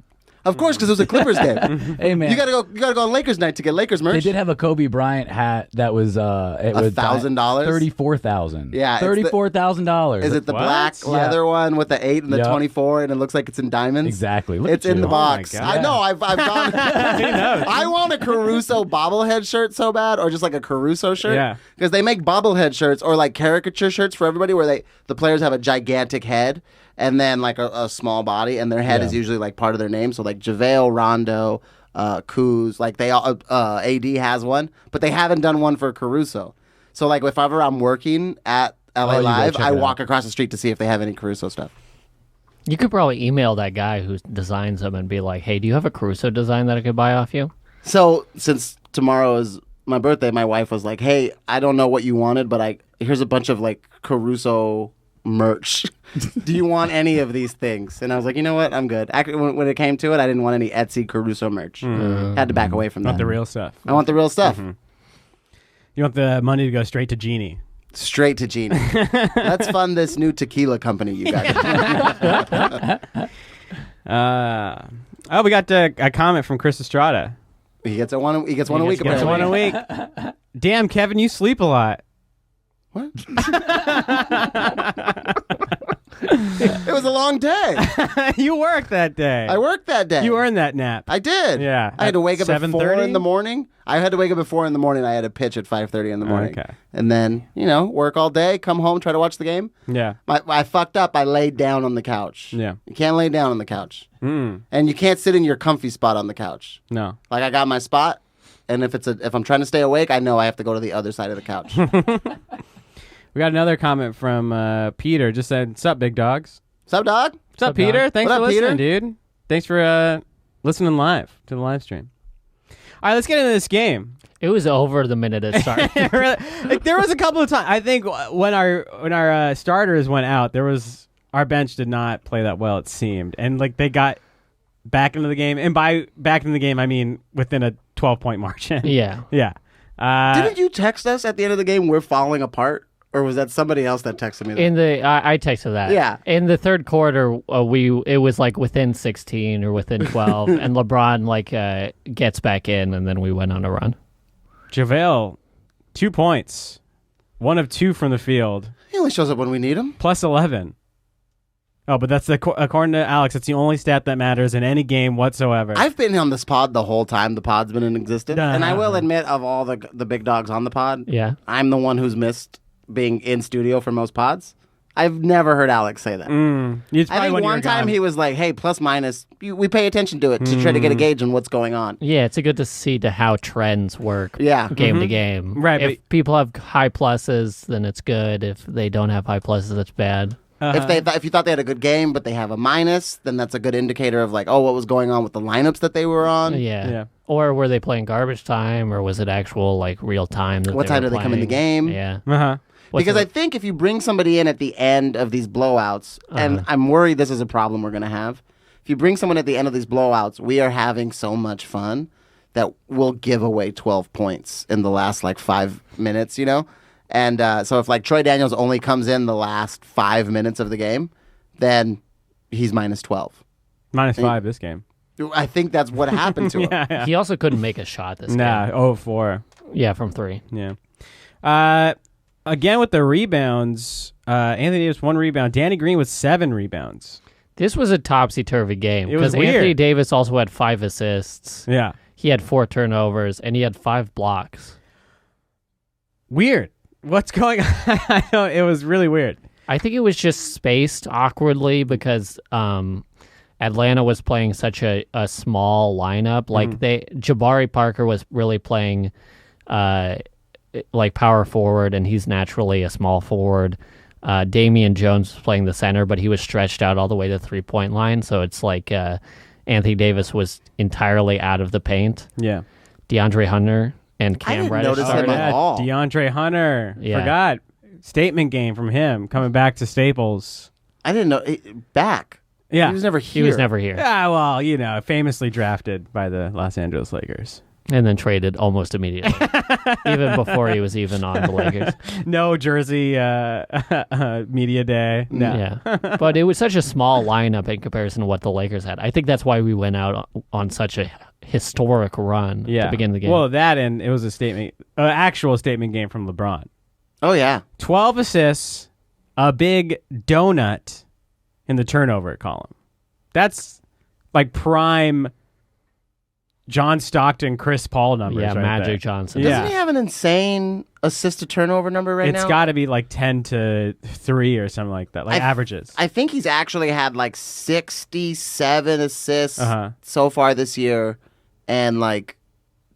Of course, because it was a Clippers game. Hey man, You gotta go on Lakers night to get Lakers merch. they did have a Kobe Bryant hat that was $1,000? $34,000. Yeah, $34,000. Is it the What? black leather one with the 8 and the Yep. 24, and it looks like it's in diamonds? Exactly. Look It's at in you. the Oh box. my God. I know. I've gone. He knows. I want a Caruso bobblehead shirt so bad, or just like a Caruso shirt. Yeah. Because they make bobblehead shirts or like caricature shirts for everybody, where the players have a gigantic head and then like a small body, and their head is usually like part of their name. So like JaVale, Rondo, Kuz, like they all AD has one, but they haven't done one for Caruso. So like if ever I'm working at LA you go Live, check I it walk out. across the street to see if they have any Caruso stuff. You could probably email that guy who designs them and be like, hey, do you have a Caruso design that I could buy off you? So since tomorrow is my birthday, my wife was like, hey, I don't know what you wanted, but here's a bunch of like Caruso merch. Do you want any of these things? And I was like, you know what? I'm good. Actually, when it came to it, I didn't want any Etsy Caruso merch. Had to back away from that. Want the real stuff. I want the real stuff. You want the money to go straight to Jeannie. Straight to Jeannie. Let's fund this new tequila company you got. We got a comment from Chris Estrada. He gets one a week. Gets one a week. Damn, Kevin, you sleep a lot. What? It was a long day. You worked that day. I worked that day. You earned that nap. I did. Yeah. I had to wake up at 4 7:30? in the morning. I had to wake up at 4 in the morning. I had a pitch at 5:30 in the morning. Okay. And then, work all day, come home, try to watch the game. Yeah. I fucked up. I laid down on the couch. Yeah. You can't lay down on the couch. Mm. And you can't sit in your comfy spot on the couch. No. Like I got my spot, and if I'm trying to stay awake, I know I have to go to the other side of the couch. We got another comment from Peter. Just said, "Sup, big dogs." Sup, dog? What's up, Peter? dog? Thanks What for up, listening, Peter? dude. Thanks for listening live to the live stream. All right, let's get into this game. It was over the minute it started. There was a couple of times. I think when our starters went out, our bench did not play that well. It seemed, and they got back into the game. And by back into the game, I mean within a 12-point margin. Yeah. Yeah. Didn't you text us at the end of the game, we're falling apart? Or was that somebody else that texted me that? I texted that. Yeah. In the third quarter, it was within 16 or within 12, and LeBron gets back in, and then we went on a run. JaVale, 2 points, 1 of 2 from the field, He only shows up when we need him. plus 11. Oh, but that's according to Alex, it's the only stat that matters in any game whatsoever. I've been on this pod the whole time the pod's been in existence. And I will admit, of all the big dogs on the pod, Yeah. I'm the one who's missed being in studio for most pods. I've never heard Alex say that. It's I probably think when you one were time gone. he was like, hey, plus minus, we pay attention to it to try to get a gauge on what's going on. Yeah, it's good to see how trends work Yeah. game to game. Right, If people have high pluses, then it's good. If they don't have high pluses, it's bad. If you thought they had a good game, but they have a minus, then that's a good indicator of what was going on with the lineups that they were on. Yeah. Or were they playing garbage time, or was it actual real time? What time do they come in the game? Yeah. Uh-huh. Because I think if you bring somebody in at the end of these blowouts, and I'm worried this is a problem we're going to have, if you bring someone at the end of these blowouts, we are having so much fun that we'll give away 12 points in the last 5 minutes, And so if Troy Daniels only comes in the last 5 minutes of the game, then he's minus 12. Minus 5 this game. I think that's what happened to him. Yeah. He also couldn't make a shot this game. Nah, 0-4. Yeah, from 3. Yeah. Again with the rebounds, Anthony Davis 1 rebound. Danny Green with 7 rebounds. This was a topsy-turvy game. It was because Anthony weird. Davis also had 5 assists. Yeah. He had 4 turnovers, and he had 5 blocks. Weird. What's going on? I know, it was really weird. I think it was just spaced awkwardly because Atlanta was playing such a small lineup. Jabari Parker was really playing power forward, and he's naturally a small forward. Damian Jones was playing the center, but he was stretched out all the way to the 3-point line. So it's Anthony Davis was entirely out of the paint. Yeah. DeAndre Hunter and I Cam didn't Reddish notice him started. at all. DeAndre Hunter. Yeah. Forgot. Statement game from him coming back to Staples. I didn't know. Back. Yeah. He was never He here. was never here. Yeah, well, famously drafted by the Los Angeles Lakers. And then traded almost immediately, even before he was even on the Lakers. No jersey media day. No. Yeah, but it was such a small lineup in comparison to what the Lakers had. I think that's why we went out on such a historic run to begin the game. Well, that and it was a statement, actual statement game from LeBron. Oh, yeah. 12 assists, a big donut in the turnover column. That's prime John Stockton, Chris Paul numbers. yeah, right Magic there. Johnson. Yeah. Doesn't he have an insane assist to turnover number right now? It's got to be 10-3 or something like that, averages. I think he's actually had 67 assists Uh-huh. so far this year and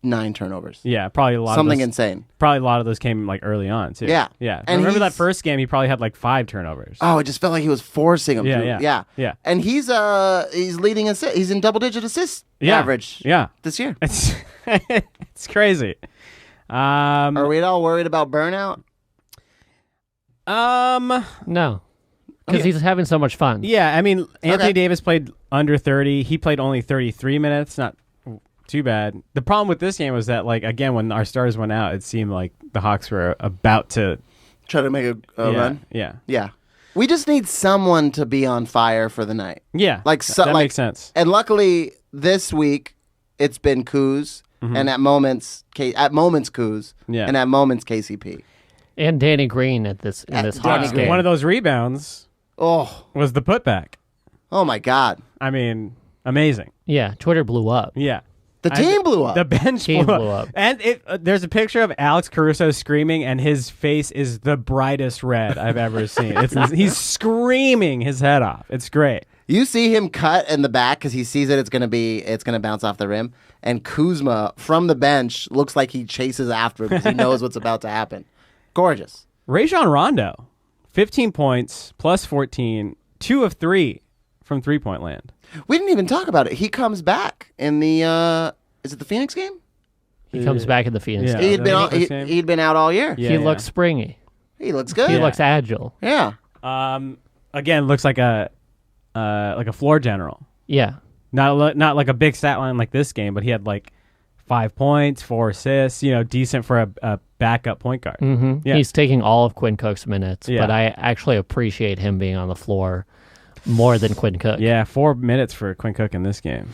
9 turnovers. Yeah, probably a lot Something of those, insane. Probably a lot of those came early on too. Yeah. Yeah. And Remember that he's- first game he probably had 5 turnovers. Oh, it just felt like he was forcing him Yeah, to. yeah. And he's leading assist. He's in double-digit assist average Yeah. this year. It's it's crazy. Are we at all worried about burnout? No. Because he's having so much fun. Yeah, I mean, Anthony Davis played under 30. He played only 33 minutes. Not too bad. The problem with this game was that, like, again, when our stars went out, it seemed like the Hawks were about to try to make a run. Yeah. We just need someone to be on fire for the night. Yeah, like that makes sense. And luckily, this week it's been Kuz, and at moments Kuz, and at moments KCP, and Danny Green in this Hawks game. One of those rebounds. Was the putback. Oh my God! I mean, amazing. Yeah, Twitter blew up. Yeah. The team blew up. The bench blew blew up. And there's a picture of Alex Caruso screaming, and his face is the brightest red I've ever seen. He's screaming his head off. It's great. You see him cut in the back because he sees it's gonna bounce off the rim. And Kuzma from the bench looks like he chases after him because he knows what's about to happen. Gorgeous. Rajon Rondo, 15 points, plus 14, 2 of 3 from 3-point land. We didn't even talk about it. He comes back in the is it the Phoenix game? He comes back in the Phoenix game. He'd been out all year. He looks springy. He looks good. He looks agile. Yeah. Again, looks like a floor general. Yeah. Not like a big stat line like this game, but he had like 5 points, 4 assists. Decent for a backup point guard. Mm-hmm. Yeah. He's taking all of Quinn Cook's minutes, but I actually appreciate him being on the floor more than Quinn Cook. Yeah, 4 minutes for Quinn Cook in this game.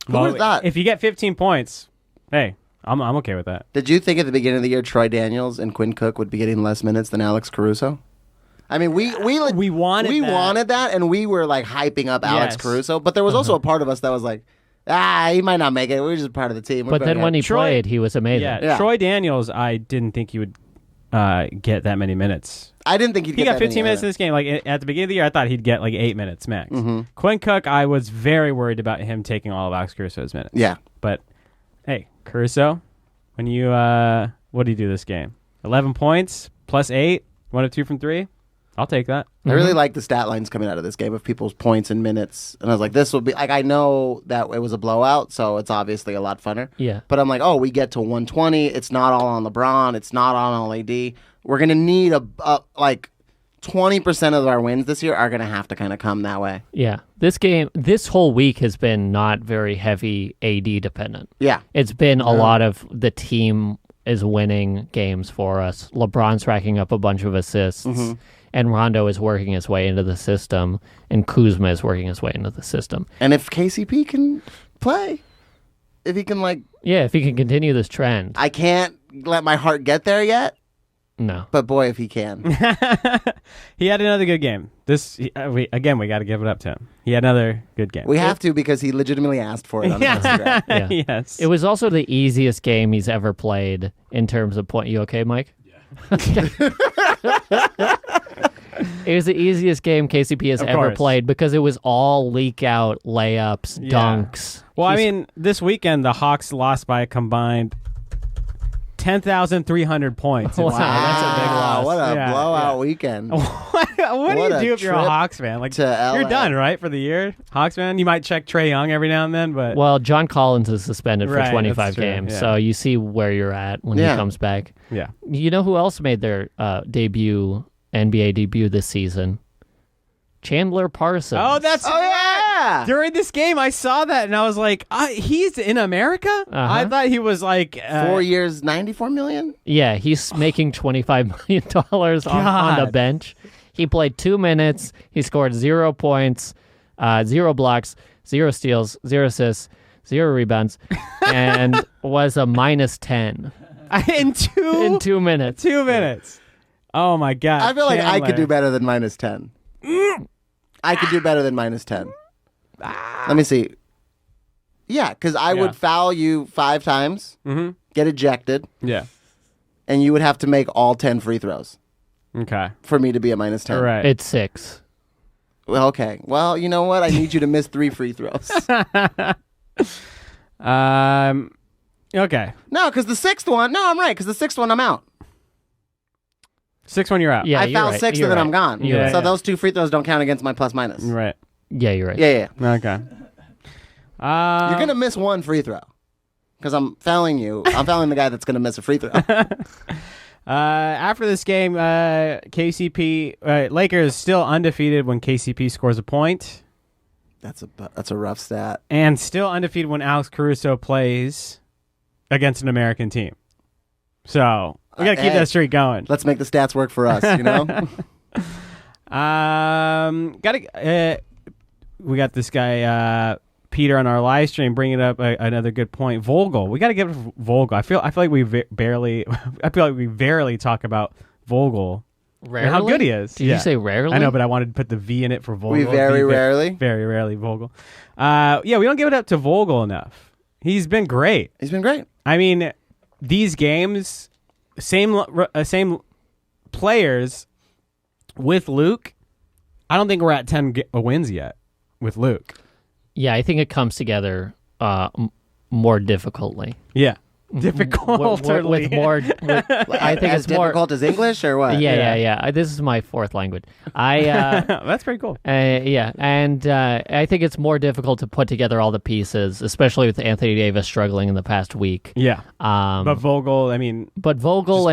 Who was that? If you get 15 points, hey, I'm okay with that. Did you think at the beginning of the year Troy Daniels and Quinn Cook would be getting less minutes than Alex Caruso? I mean, we wanted that, and we were like hyping up Alex Caruso, but there was also a part of us that was like, he might not make it. We're just part of the team. But then when he played, he was amazing. Yeah, Troy Daniels, I didn't think he would get that many minutes. I didn't think he got 15 minutes in this game. Like at the beginning of the year, I thought he'd get like 8 minutes max. Quinn Cook, I was very worried about him taking all of Alex Caruso's minutes. Yeah, but hey, Caruso, when you what do you do this game? 11 points plus 8, 1 of 2 from 3. I'll take that. I really like the stat lines coming out of this game of people's points and minutes. And I was like, this will be like, I know that it was a blowout, so it's obviously a lot funner. Yeah. But I'm like, we get to 120. It's not all on LeBron. It's not all on AD. We're going to need like 20% of our wins this year are going to have to kind of come that way. Yeah. This whole week has been not very heavy AD dependent. Yeah. It's been a lot of the team is winning games for us. LeBron's racking up a bunch of assists. And Rondo is working his way into the system, and Kuzma is working his way into the system. And if KCP can play, if he can if he can continue this trend. I can't let my heart get there yet. No. But boy, if he can. He had another good game. We got to give it up to him. He had another good game. We have to because he legitimately asked for it on Instagram. Yeah. Yes. It was also the easiest game he's ever played in terms of point. You okay, Mike? Yeah. It was the easiest game KCP has ever played because it was all leak out layups, dunks. Well, I mean, this weekend the Hawks lost by a combined 10,300 points. Wow, that's a big loss. What a blowout weekend. What do you do if you're a Hawks fan? Like, you're done, right, for the year? Hawks fan? You might check Trae Young every now and then, but... Well, John Collins is suspended for 25 games, so you see where you're at when he comes back. Yeah. You know who else made their NBA debut this season? Chandler Parsons. Oh, that's yeah. During this game, I saw that and I was like, he's in America? I thought he was like 4 years, $94 million. Yeah, he's making $25 million on the bench. He played 2 minutes. He scored 0 points, 0 blocks, 0 steals, 0 assists, 0 rebounds, and was a -10 in 2 minutes. 2 minutes. Oh my God! I feel like I could do better than -10. I could do better than -10. Let me see. Yeah, because I would foul you 5 times, get ejected, and you would have to make all 10 free throws. Okay. For me to be a -10. All right. It's 6. Well, okay. Well, you know what? I need you to miss 3 free throws. Okay. No, because the 6th one. No, I'm right. Because the 6th one, I'm out. 6th one, you're out. Yeah, I foul 6 and then I'm gone. You're those 2 free throws don't count against my plus-minus. Right. Yeah, you're right. Yeah. Okay. You're going to miss 1 free throw. Because I'm fouling you. I'm fouling the guy that's going to miss a free throw. After this game, KCP Lakers still undefeated when KCP scores a point. That's a rough stat. And still undefeated when Alex Caruso plays against an American team. So we got to keep that streak going. Let's make the stats work for us, you know? We got this guy Peter on our live stream bringing up another good point. Vogel, we got to give it Vogel. I feel like we barely talk about Vogel. Rarely? And how good he is. Did you say rarely? I know, but I wanted to put the V in it for Vogel. We very rarely Vogel. We don't give it up to Vogel enough. He's been great. I mean, these games, same players with Luke. I don't think we're at 10 wins yet with Luke. Yeah, I think it comes together more difficultly. Yeah. Difficult with more. I think as it's more difficult as English or what? Yeah. This is my fourth language. That's pretty cool. And I think it's more difficult to put together all the pieces, especially with Anthony Davis struggling in the past week. Yeah. But Vogel, and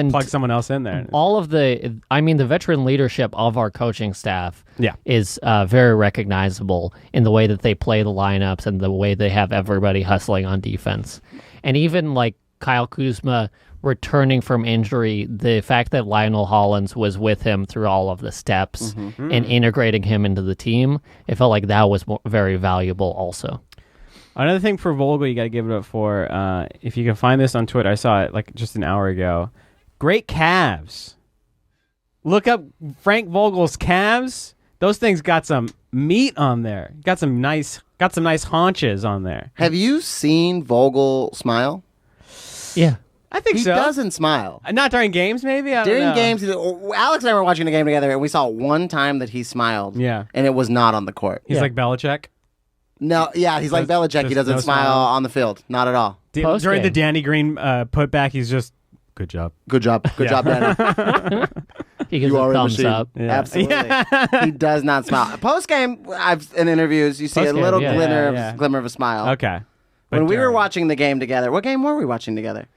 plug someone else in there. All of the veteran leadership of our coaching staff. Is very recognizable in the way that they play the lineups and the way they have everybody hustling on defense, and even like Kyle Kuzma returning from injury, the fact that Lionel Hollins was with him through all of the steps and integrating him into the team, it felt like that was very valuable also. Another thing for Vogel you got to give it up for, if you can find this on Twitter, I saw it like just an hour ago. Great calves. Look up Frank Vogel's calves. Those things got some meat on there. Got some nice haunches on there. Have you seen Vogel smile? Yeah. I think so. He doesn't smile. Not during games, maybe? During games, Alex and I were watching the game together, and we saw one time that he smiled. Yeah. And it was not on the court. He's like Belichick? No, yeah, he's like Belichick. He doesn't smile on the field. Not at all. During the Danny Green putback, he's just, good job. Good job, Danny. He gives a thumbs up. Yeah. Absolutely. He does not smile. Post-game, in interviews, you see a little glimmer of a smile. Okay. When we were watching the game together, what game were we watching together?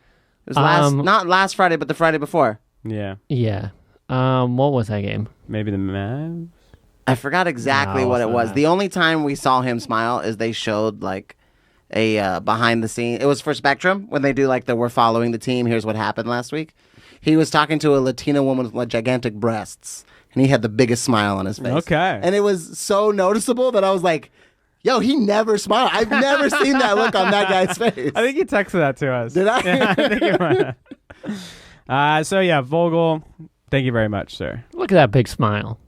It was not last Friday, but the Friday before. Yeah. Yeah. What was that game? Maybe the Mavs? I forgot exactly what it was. The only time we saw him smile is they showed like a behind the scenes. It was for Spectrum when they do like we're following the team. Here's what happened last week. He was talking to a Latina woman with like gigantic breasts, and he had the biggest smile on his face. Okay. And it was so noticeable that I was like, yo, he never smiled. I've never seen that look on that guy's face. I think you texted that to us. Did I? Yeah, I think you might. Vogel, thank you very much, sir. Look at that big smile.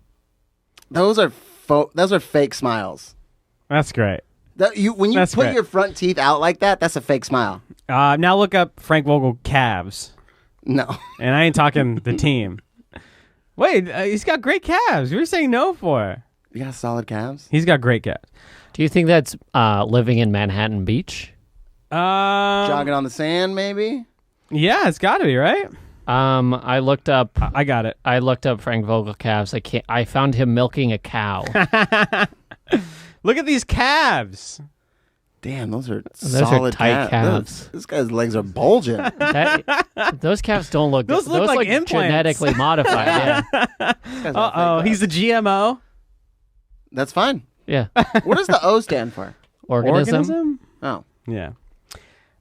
Those are fake smiles. That's great. When you put your front teeth out like that, that's a fake smile. Now look up Frank Vogel calves. No. And I ain't talking the team. Wait, he's got great calves. You were saying no for. You got solid calves? He's got great calves. Do you think that's living in Manhattan Beach? Jogging on the sand, maybe? Yeah, it's got to be, right? I looked up. I got it. I looked up Frank Vogel calves. I found him milking a cow. Look at these calves. Damn, those are solid tight calves. This guy's legs are bulging. Those calves don't look. Those look like implants. Genetically modified. Yeah. He's a GMO. That's fine. Yeah. What does the O stand for? Organism? Oh. Yeah.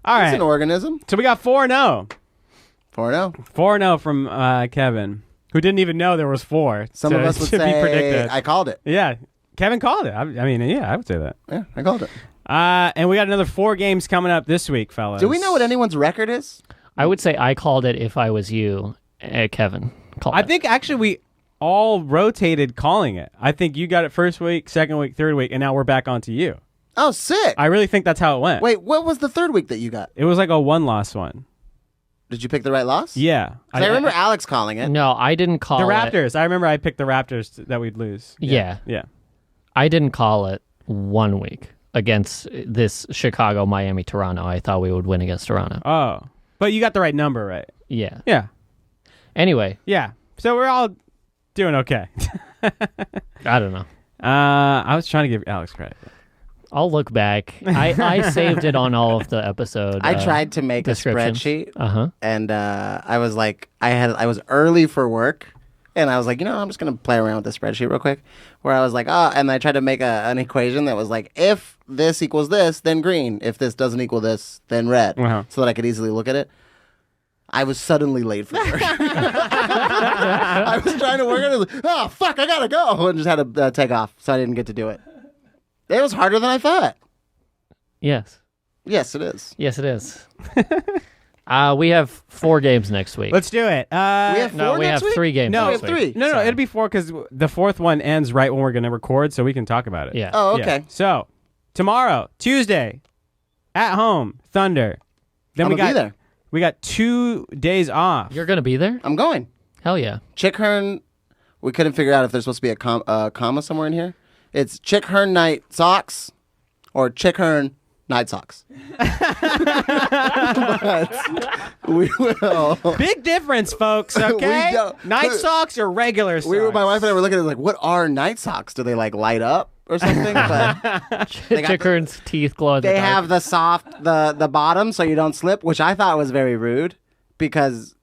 All right. It's an organism. So we got 4-0. 4-0. 4-0 from Kevin, who didn't even know there was 4. Some of us would say, I called it. Yeah. Kevin called it. I would say that. Yeah, I called it. And we got another 4 games coming up this week, fellas. Do we know what anyone's record is? I would say I called it if I was you, Kevin. I think actually we all rotated calling it. I think you got it first week, second week, third week, and now we're back onto you. Oh, sick. I really think that's how it went. Wait, what was the third week that you got? It was like a 1-loss one. Did you pick the right loss? Yeah. I remember Alex calling it. No, I didn't call the Raptors. I remember I picked the Raptors that we'd lose. Yeah. Yeah. I didn't call it 1 week against this Chicago, Miami, Toronto. I thought we would win against Toronto. Oh. But you got the right number, right? Yeah. Yeah. Anyway. Yeah. So we're all doing okay. I don't know. I was trying to give Alex credit. I'll look back. I saved it on all of the episode. I tried to make a spreadsheet, and I was like, I was early for work, and I was like, I'm just gonna play around with the spreadsheet real quick. Where I was like, and I tried to make an equation that was like, if this equals this, then green. If this doesn't equal this, then red, so that I could easily look at it. I was suddenly late for work. I was trying to work, and I was like, oh fuck, I gotta go, and just had to take off, so I didn't get to do it. It was harder than I thought. Yes. Yes, it is. Yes, it is. We have 4 games next week. Let's do it. We have 4 we next have week? 3 games No, we next have week. 3. No, it'll be 4 because the 4th one ends right when we're going to record, so we can talk about it. Yeah. Oh, okay. Yeah. So, tomorrow, Tuesday, at home, Thunder. Then I'm we gonna got be there. We got 2 days off. You're going to be there? I'm going. Hell yeah. Chick Hearn. We couldn't figure out if there's supposed to be a comma somewhere in here. It's Chick Hearn Night Socks or Chick Hearn Night Socks. But we will. Big difference, folks, okay? Night socks or regular socks? My wife and I were looking at it like, what are night socks? Do they like light up or something? But Chick Hearn's teeth glow in the they dark. have the soft, the bottom so you don't slip, which I thought was very rude because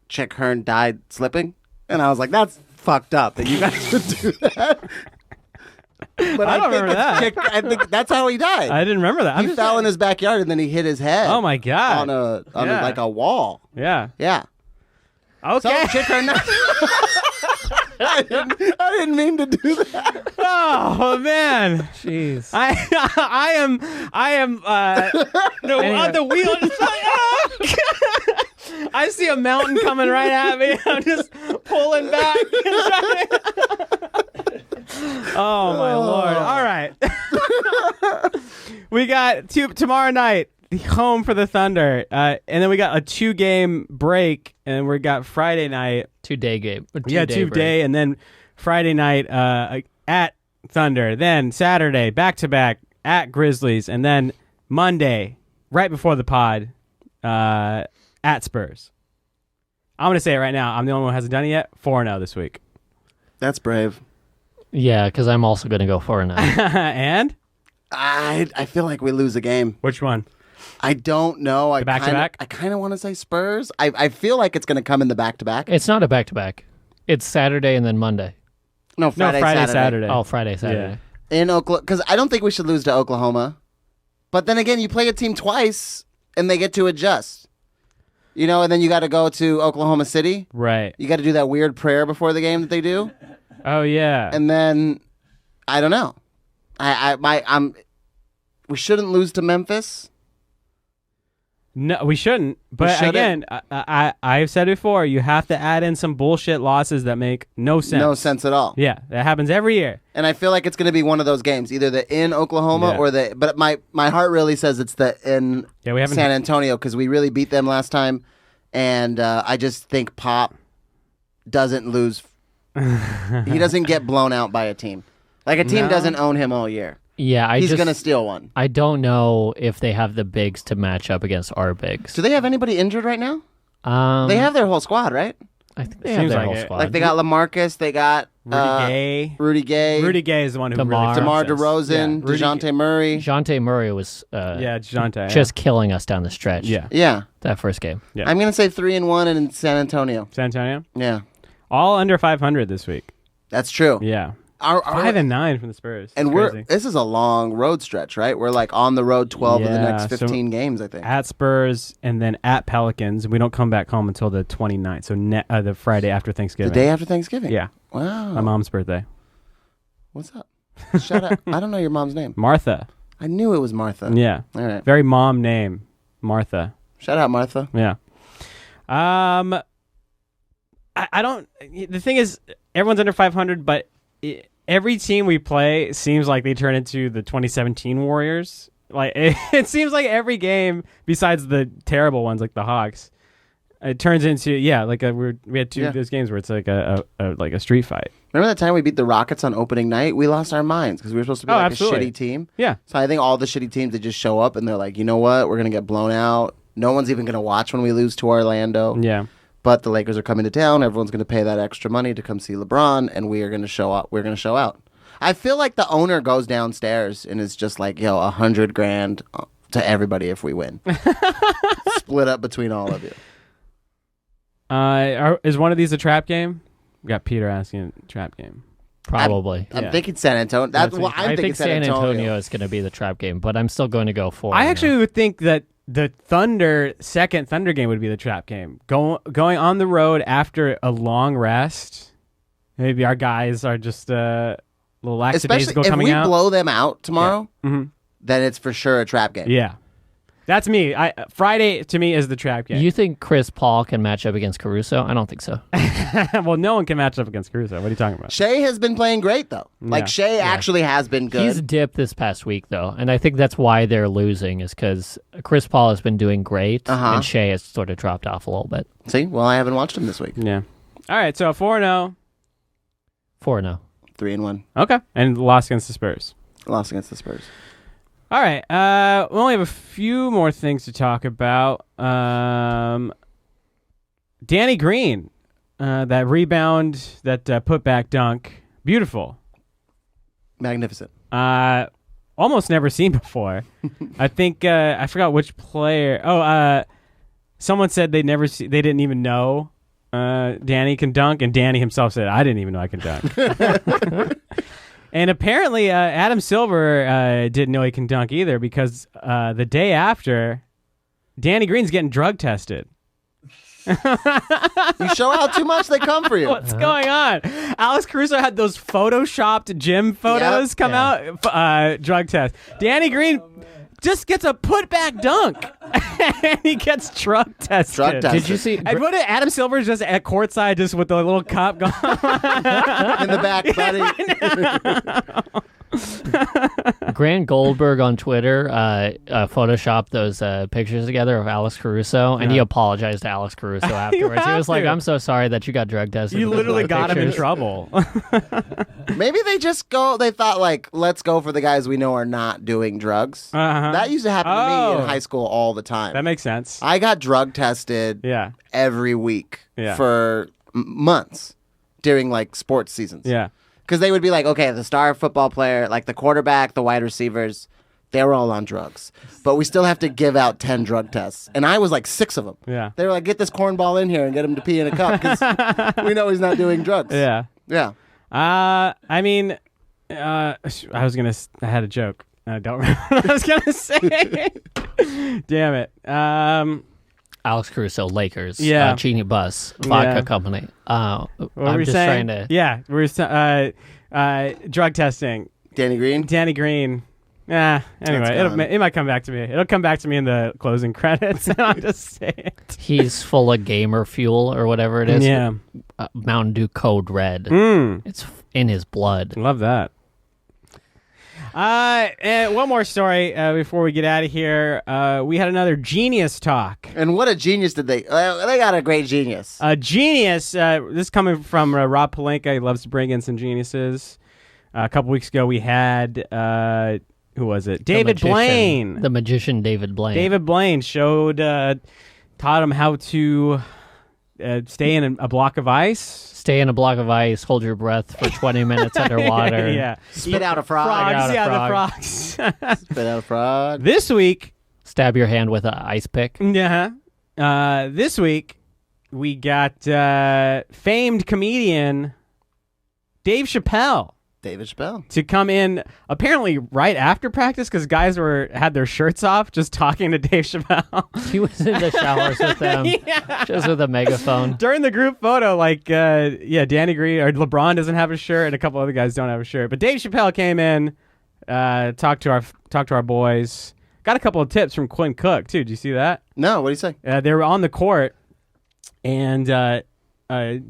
Chick Hearn died slipping. And I was like, that's fucked up that you guys would do that. But I don't remember that. I think that's how he died. I didn't remember that. He fell in his backyard and then he hit his head. Oh my god! On like a wall. Yeah. Yeah. Okay. So Chick Hearn. I didn't mean to do that. Oh man. Jeez. I am the wheel. I see a mountain coming right at me. I'm just pulling back. Oh my lord! All right, we got tomorrow night home for the Thunder, and then we got a 2-game break, and we got Friday night 2-day game. 2-day, and then Friday night at Thunder, then Saturday back to back at Grizzlies, and then Monday right before the pod at Spurs. I'm gonna say it right now. I'm the only one who hasn't done it yet. 4-0 this week. That's brave. Yeah, because I'm also going to go 4-0. And? I feel like we lose a game. Which one? I don't know. The back-to-back? I kind of want to say Spurs. I feel like it's going to come in the back-to-back. It's not a back-to-back. It's Saturday and then Monday. No, Friday, Saturday. Oh, Friday, Saturday. In Oklahoma, because I don't think we should lose to Oklahoma. But then again, you play a team twice, and they get to adjust. And then you got to go to Oklahoma City. Right. You got to do that weird prayer before the game that they do. Oh yeah. And then I don't know. We shouldn't lose to Memphis. No, we shouldn't. But again, I've said it before, you have to add in some bullshit losses that make no sense. No sense at all. Yeah, that happens every year. And I feel like it's going to be one of those games, either the in Oklahoma or the. But my heart really says it's the in San Antonio because we really beat them last time, and I just think Pop doesn't lose. He doesn't get blown out by a team. Like a team doesn't own him all year. Yeah, he's going to steal one. I don't know if they have the bigs to match up against our bigs. Do they have anybody injured right now? They have their whole squad, right? I think they have their whole squad. Like they got LaMarcus, they got Rudy Gay. Rudy Gay is the one who DeMar DeRozan, DeJounte Murray. DeJounte Murray was DeJounte, just killing us down the stretch. Yeah. That first game. Yeah. I'm going to say 3-1 in San Antonio. San Antonio? Yeah. All under 500 this week. That's true. Yeah. 5-9 from the Spurs. And this is a long road stretch, right? We're like on the road 12 of the next 15 games, I think. At Spurs and then at Pelicans. We don't come back home until the 29th, so the Friday after Thanksgiving. The day after Thanksgiving? Yeah. Wow. My mom's birthday. What's up? Shout out. I don't know your mom's name. Martha. I knew it was Martha. Yeah. All right. Very mom name. Martha. Shout out, Martha. Yeah. I don't... The thing is, everyone's under 500, but... Every team we play seems like they turn into the 2017 Warriors. Like it seems like every game, besides the terrible ones like the Hawks, it turns into we had two of those games where it's like a street fight. Remember that time we beat the Rockets on opening night? We lost our minds because we were supposed to be absolutely. a shitty team. Yeah. So I think all the shitty teams, they just show up and they're like, you know what? We're gonna get blown out. No one's even gonna watch when we lose to Orlando. Yeah. But the Lakers are coming to town. Everyone's going to pay that extra money to come see LeBron, and we are going to show up. We're going to show out. I feel like the owner goes downstairs and is just like, yo, $100,000 to everybody if we win. Split up between all of you. Is one of these a trap game? We got Peter asking trap game. Probably. I'm thinking San Antonio. I think San Antonio is going to be the trap game, but I'm still going to go for. I actually would think that the second Thunder game would be the trap game. Going on the road after a long rest. Maybe our guys are just a little lackadaisical coming out. Especially if we blow them out tomorrow, then it's for sure a trap game. Yeah. That's me. Friday, to me, is the trap game. You think Chris Paul can match up against Caruso? I don't think so. Well, no one can match up against Caruso. What are you talking about? Shea has been playing great, though. Like, Shea actually has been good. He's dipped this past week, though, and I think that's why they're losing, is because Chris Paul has been doing great, and Shea has sort of dropped off a little bit. See? Well, I haven't watched him this week. Yeah. All right, so 4-0. 4-0. 3-1. Okay. And lost against the Spurs. Lost against the Spurs. All right. We only have a few more things to talk about. Danny Green, that rebound, that putback dunk, beautiful, magnificent. Almost never seen before. I think I forgot which player. Oh, someone said they didn't even know Danny can dunk, and Danny himself said, "I didn't even know I can dunk." And apparently, Adam Silver didn't know he can dunk either, because the day after, Danny Green's getting drug tested. You show out too much, they come for you. What's going on? Alex Caruso had those photoshopped gym photos come out. Drug test. Danny Green just gets a putback dunk, and he gets drug tested. Did you see? And what? Adam Silver's just at courtside, just with the little cop going in the back, buddy. Grant Goldberg on Twitter photoshopped those pictures together of Alex Caruso, and he apologized to Alex Caruso afterwards. He was like, "I'm so sorry that you got drug tested." You literally got him in trouble. Maybe they thought, like, let's go for the guys we know are not doing drugs. That used to happen to me in high school all the time. That makes sense. I got drug tested every week for months during, like, sports seasons. Yeah. Because they would be like, okay, the star football player, like the quarterback, the wide receivers, they're all on drugs. But we still have to give out 10 drug tests. And I was like 6 of them. Yeah. They were like, get this cornball in here and get him to pee in a cup, because we know he's not doing drugs. Yeah. Yeah. I mean, I had a joke. I don't remember what I was going to say. Damn it. Alex Caruso, Lakers, Genie Bus, vodka company. I'm just trying to. Yeah, we're drug testing. Danny Green. Anyway, it might come back to me. It'll come back to me in the closing credits. I'll just say it. He's full of gamer fuel or whatever it is. Yeah. Mountain Dew Code Red. It's in his blood. Love that. And one more story before we get out of here. We had another genius talk. And what a genius did they got a great genius. A genius. This is coming from Rob Pelinka. He loves to bring in some geniuses. A couple weeks ago we had, who was it? David Blaine. The magician David Blaine. David Blaine taught him how to stay in a block of ice. Stay in a block of ice, hold your breath for 20 minutes underwater. Yeah. Spit out a frog. The frogs. Spit out a frog. This week. Stab your hand with an ice pick. Yeah. This week, we got famed comedian David Chappelle to come in apparently right after practice, because guys had their shirts off just talking to Dave Chappelle. He was in the showers with them, just with a megaphone. During the group photo, like, Danny Green or LeBron doesn't have a shirt, and a couple other guys don't have a shirt. But Dave Chappelle came in, talked to our boys. Got a couple of tips from Quinn Cook too. Did you see that? No, what did he say? They were on the court, and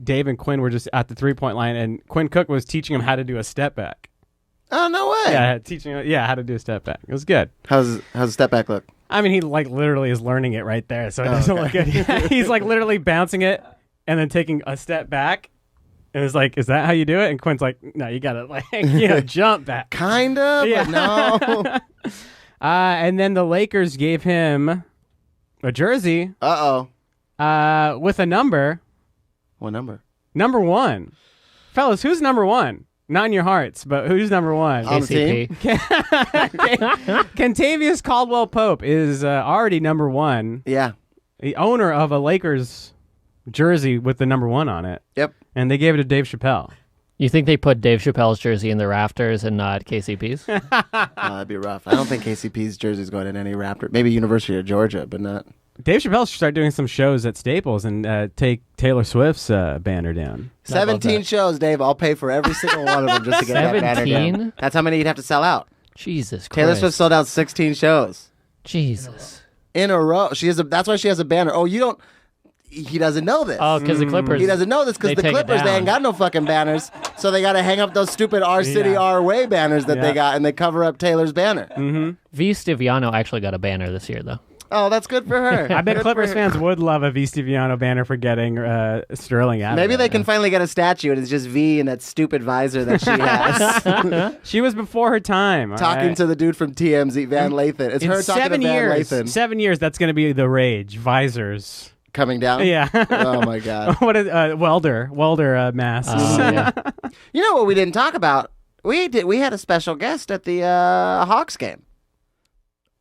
Dave and Quinn were just at the 3-point line, and Quinn Cook was teaching him how to do a step back. Oh, no way. Yeah, teaching how to do a step back. It was good. How's the step back look? I mean, he like literally is learning it right there, so it doesn't look good. He's like literally bouncing it and then taking a step back. And it's like, is that how you do it? And Quinn's like, no, you got to jump back. Kind of, but no. And then the Lakers gave him a jersey. With a number. What number? Number 1. Fellas, who's number 1? Not in your hearts, but who's number one? KCP. Kentavious Caldwell-Pope is already number one. Yeah. The owner of a Lakers jersey with the number one on it. Yep. And they gave it to Dave Chappelle. You think they put Dave Chappelle's jersey in the rafters and not KCP's? That'd be rough. I don't think KCP's jersey's going in any Raptor. Maybe University of Georgia, but not. Dave Chappelle should start doing some shows at Staples and take Taylor Swift's banner down. 17 shows, Dave. I'll pay for every single one of them just to get that banner 17? down. That's how many you'd have to sell out. Jesus Christ. Taylor Swift sold out 16 shows. Jesus. In a row. That's why she has a banner. Oh, you don't... He doesn't know this. Oh, because the Clippers... He doesn't know this because the take it Clippers, they down. ain't got no fucking banners. So they got to hang up those stupid Our City, Our Way banners that they got, and they cover up Taylor's banner. V. Stiviano actually got a banner this year, though. Oh, that's good for her. I bet Good Clippers for her. fans would love a V. Stiviano banner for getting Sterling out. Maybe of they it. can finally get a statue, and it's just V and that stupid visor that she has. She was before her time. all Talking right? to the dude from TMZ, Van Lathan. It's In her talking to 7 Van years. Lathan. 7 years. That's going to be the rage. Visors. Coming down? Yeah. Oh, my God. What is welder masks? Yeah. You know what we didn't talk about? We had a special guest at the Hawks game.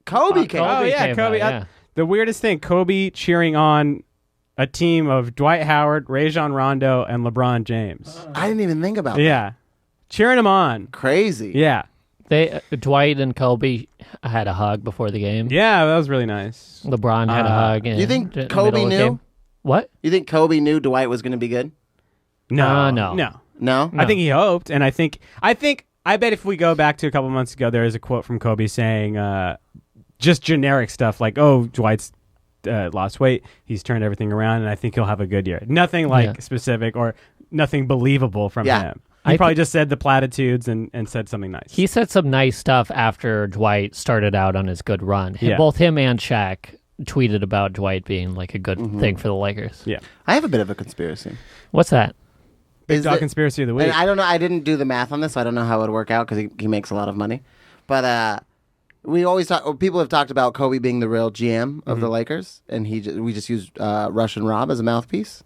Kobe came. Oh yeah, came Kobe. out, yeah. The weirdest thing: Kobe cheering on a team of Dwight Howard, Rajon Rondo, and LeBron James. I didn't even think about that. Yeah, cheering them on. Crazy. Yeah, Dwight and Kobe had a hug before the game. yeah, that was really nice. LeBron had a hug. You think in the Kobe middle of the knew? game. What? You think Kobe knew Dwight was going to be good? No, No. No? I think he hoped, and I bet if we go back to a couple months ago, there is a quote from Kobe saying just generic stuff like, "Oh, Dwight's lost weight, he's turned everything around, and I think he'll have a good year." Nothing like specific or nothing believable from him. He probably just said the platitudes and said something nice. He said some nice stuff after Dwight started out on his good run. Yeah. Both him and Shaq tweeted about Dwight being like a good thing for the Lakers. Yeah. I have a bit of a conspiracy. What's that? Big dog conspiracy of the week. And I don't know. I didn't do the math on this, so I don't know how it would work out because he makes a lot of money. But we always talk. People have talked about Kobe being the real GM of the Lakers, and we just used Russian Rob as a mouthpiece.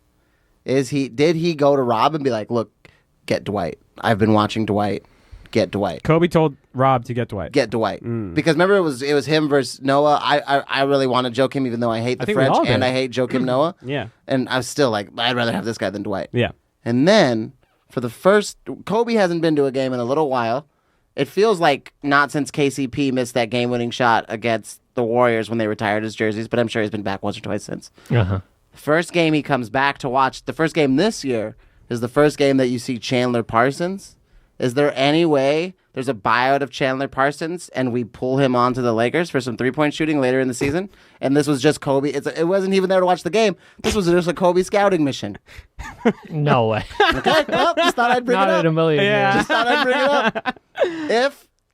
Did he go to Rob and be like, "Look, get Dwight. I've been watching Dwight. Get Dwight." Kobe told Rob to get Dwight. Get Dwight. Because remember, it was him versus Noah. I really want Joakim, even though I hate the think we all French did. and I hate Joakim Noah. Yeah. And I was still like, I'd rather have this guy than Dwight. Yeah. And then for the first, Kobe hasn't been to a game in a little while. It feels like not since KCP missed that game-winning shot against the Warriors when they retired his jerseys, but I'm sure he's been back once or twice since. Uh-huh. First game he comes back to watch, the first game this year is the first game that you see Chandler Parsons. Is there any way there's a buyout of Chandler Parsons and we pull him onto the Lakers for some three-point shooting later in the season? And this was just Kobe. It wasn't even there to watch the game. This was just a Kobe scouting mission. No way. Okay, well, just thought I'd bring Not it in up. a million Yeah. Just thought I'd bring it up.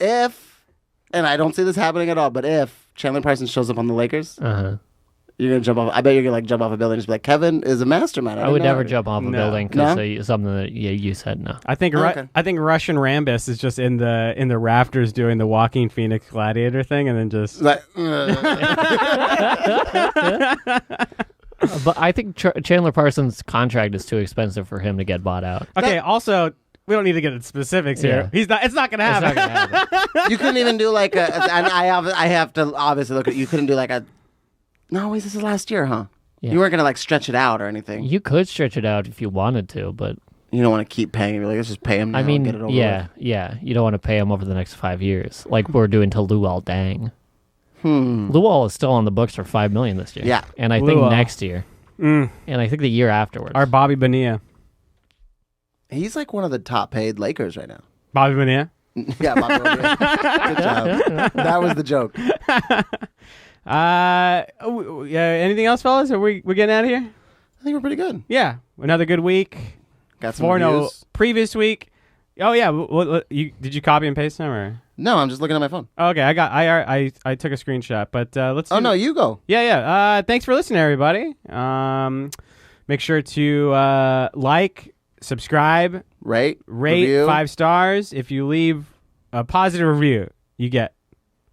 If, and I don't see this happening at all, but if Chandler Parsons shows up on the Lakers, years. Uh-huh. you're gonna jump off. I bet you're gonna jump off a building and just be like, Kevin is a mastermind. I would didn't know never it." jump off a No. building because something that you said no. I think Okay. I think Russian Rambus is just in the rafters doing the Walking Phoenix Gladiator thing, and then just Like, But I think Chandler Parsons' contract is too expensive for him to get bought out. okay. Also, we don't need to get into specifics here. Yeah. It's not gonna It's happen. not gonna happen. you couldn't even do like a. And I have to obviously look at. You couldn't do like a. No, wait, this is last year, huh? Yeah. You weren't gonna like stretch it out or anything. You could stretch it out if you wanted to, but You don't want to keep paying. You're like, let's just pay him. Now I mean, and get it over yeah, with. yeah. You don't want to pay him over the next 5 years, like we're doing to Luol Deng. Luol is still on the books for $5 million this year. Yeah. and I think Luol. next year, and I think the year afterwards. Our Bobby Bonilla. He's like one of the top paid Lakers right now. Bobby Bonilla. Yeah, Bobby Bonilla. Good job. That was the joke. Anything else, fellas? Are we getting out of here? I think we're pretty good. Yeah, another good week. Got some 4-0 reviews. previous week. Oh yeah, did you copy and paste them or? No, I'm just looking at my phone. Okay, I took a screenshot, but let's. Oh no, you go. Yeah. Thanks for listening, everybody. Make sure to like, subscribe, Rate, rate review. 5 stars. If you leave a positive review, you get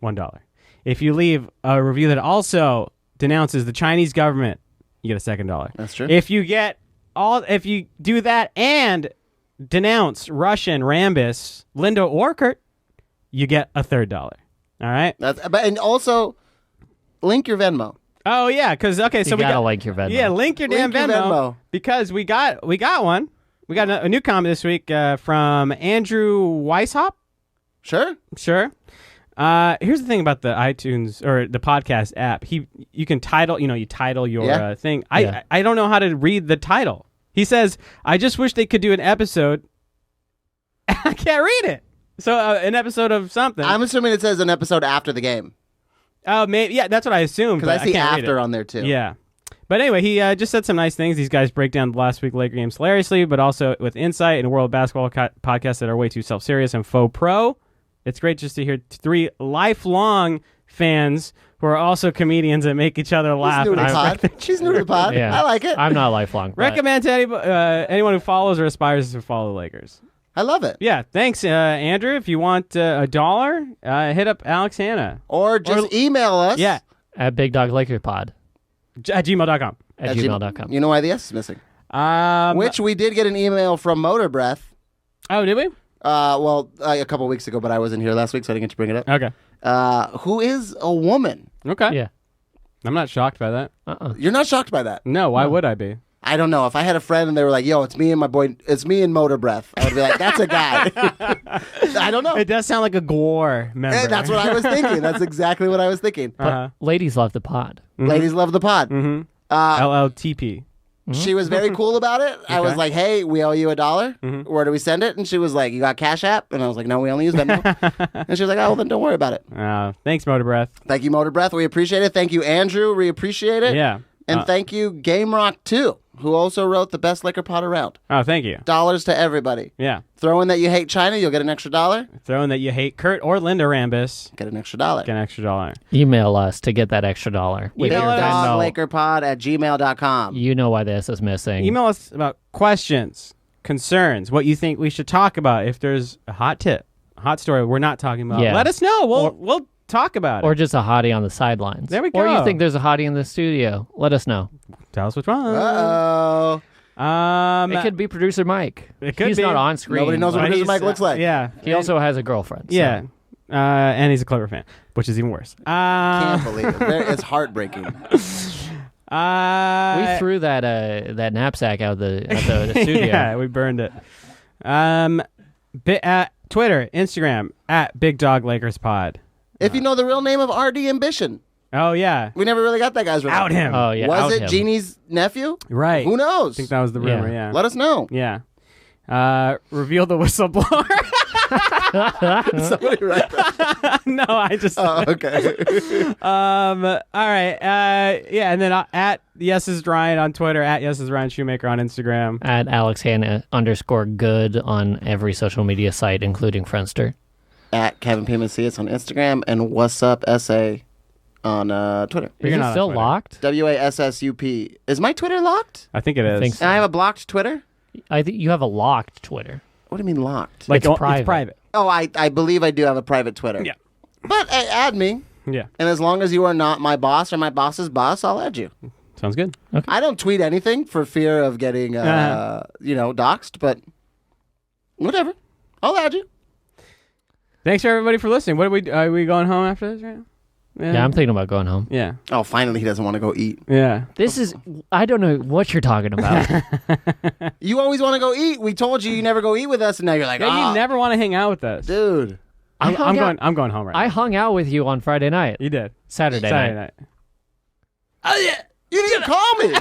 $1. If you leave a review that also denounces the Chinese government, you get a second $2. That's true. If you do that and denounce Russian, Rambus, Linda, or Kurt, you get a $3. All right? And also, link your Venmo. Oh, yeah, because, okay, so you we gotta got... link your Venmo. Yeah, link your damn Venmo. Because we got one. We got a new comment this week from Andrew Weishaupt. Sure. Here's the thing about the iTunes or the podcast app. You can title, you title your thing. I don't know how to read the title. He says, I just wish they could do an episode. I can't read it. So an episode of something. I'm assuming it says an episode after the game. Oh, maybe. Yeah, that's what I assumed. Because I see can't after on there too. Yeah. But anyway, he just said some nice things. These guys break down the last week Laker games hilariously, but also with insight and world basketball podcasts that are way too self-serious and faux pro. It's great just to hear 3 lifelong fans who are also comedians that make each other laugh. She's new to the pod. Yeah. I like it. I'm not lifelong. Recommend to anyone who follows or aspires to follow the Lakers. I love it. Yeah, thanks, Andrew. If you want $1, hit up Alex Hanna. Or just email us. Yeah. At Big Dog Laker Pod. At gmail.com. At gmail.com. You know why the S is missing? Which we did get an email from Motor Breath. Oh, did we? A couple weeks ago, but I wasn't here last week, so I didn't get to bring it up. Okay. Who is a woman? Okay. Yeah. I'm not shocked by that. You're not shocked by that? No, why would I be? I don't know. If I had a friend and they were like, yo, it's me and my boy, it's me and Motor Breath, I would be like, that's a guy. I don't know. It does sound like a Gore member. That's what I was thinking. That's exactly what I was thinking. Ladies love the pod. Mm-hmm. Ladies love the pod. Mm-hmm. LLTP. She was very cool about it. I was like, hey, we owe you $1. Mm-hmm. Where do we send it? And she was like, you got Cash App? And I was like, no, we only use Venmo. And she was like, oh, well, then don't worry about it. Thanks, Motor Breath. Thank you, Motor Breath. We appreciate it. Thank you, Andrew. We appreciate it. Yeah. And thank you, Game Rock 2, who also wrote the best Laker pod around. Oh, thank you. $1 to everybody. Yeah. Throw in that you hate China, you'll get an extra $1. Throw in that you hate Kurt or Linda Rambus. Get an extra $1. Get an extra $1. Email us to get that extra $1. BigDogLakerPod@gmail.com. You know why this is missing. Email us about questions, concerns, what you think we should talk about. If there's a hot tip, a hot story we're not talking about, let us know. We'll talk about it. Or just a hottie on the sidelines. There we go. Or you think there's a hottie in the studio. Let us know. Tell us what's wrong. Uh-oh. It could be producer Mike. He's not on screen. Nobody knows what producer Mike looks like. Yeah. He also has a girlfriend. So. Yeah. And he's a Clipper fan, which is even worse. Can't believe it. It's heartbreaking. We threw that knapsack out the studio. Yeah, we burned it. Twitter, Instagram, at Big Dog Lakers Pod. If you know the real name of RD Ambition. Oh, yeah. We never really got that guy's real name. Out him. Oh, yeah. Was it Jeannie's nephew? Right. Who knows? I think that was the rumor, yeah. Let us know. Yeah. Reveal the whistleblower. Somebody write that. No, I just... Oh, okay. All right. Yeah, and then at Yes is Ryan on Twitter, at Yes is Ryan Shoemaker on Instagram. At Alex Hanna _good on every social media site, including Friendster. At Kevin P. Macias on Instagram and What's Up SA on Twitter. Is it still locked? WASSUP. Is my Twitter locked? I think it is. I think so. And I have a blocked Twitter? I think you have a locked Twitter. What do you mean locked? Like it's private. It's private. Oh, I believe I do have a private Twitter. Yeah. But add me. Yeah. And as long as you are not my boss or my boss's boss, I'll add you. Sounds good. Okay. I don't tweet anything for fear of getting, doxxed, but whatever. I'll add you. Thanks for everybody for listening. Are we going home after this right now? Yeah, I'm thinking about going home. Yeah. Oh, finally he doesn't want to go eat. Yeah. I don't know what you're talking about. You always want to go eat. We told you never go eat with us, and now you're like, you never want to hang out with us. Dude. I'm going home right now. I hung out with you on Friday night. You did. Saturday night. Oh, yeah. You didn't call me.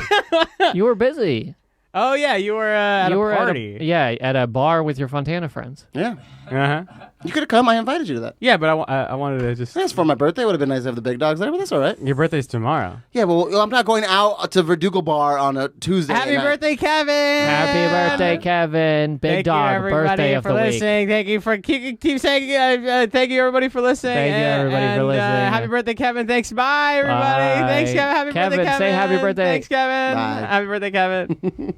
You were busy. Oh, yeah. You were at a party. At a bar with your Fontana friends. Yeah. Uh-huh. You could have come. I invited you to that. Yeah, but I wanted to just... That's for my birthday. Would have been nice to have the big dogs there, but that's all right. Your birthday's tomorrow. Yeah, well, I'm not going out to Verdugo Bar on a Tuesday. Happy birthday, Kevin! Happy birthday, Kevin! Big dog, birthday of the week. Thank you for keep saying thank you everybody for listening. Thank you everybody for listening. Happy birthday, Kevin! Thanks, bye everybody. Bye. Thanks, Kevin. Happy birthday, Kevin. Say happy birthday. Thanks, Kevin. Bye. Happy birthday, Kevin.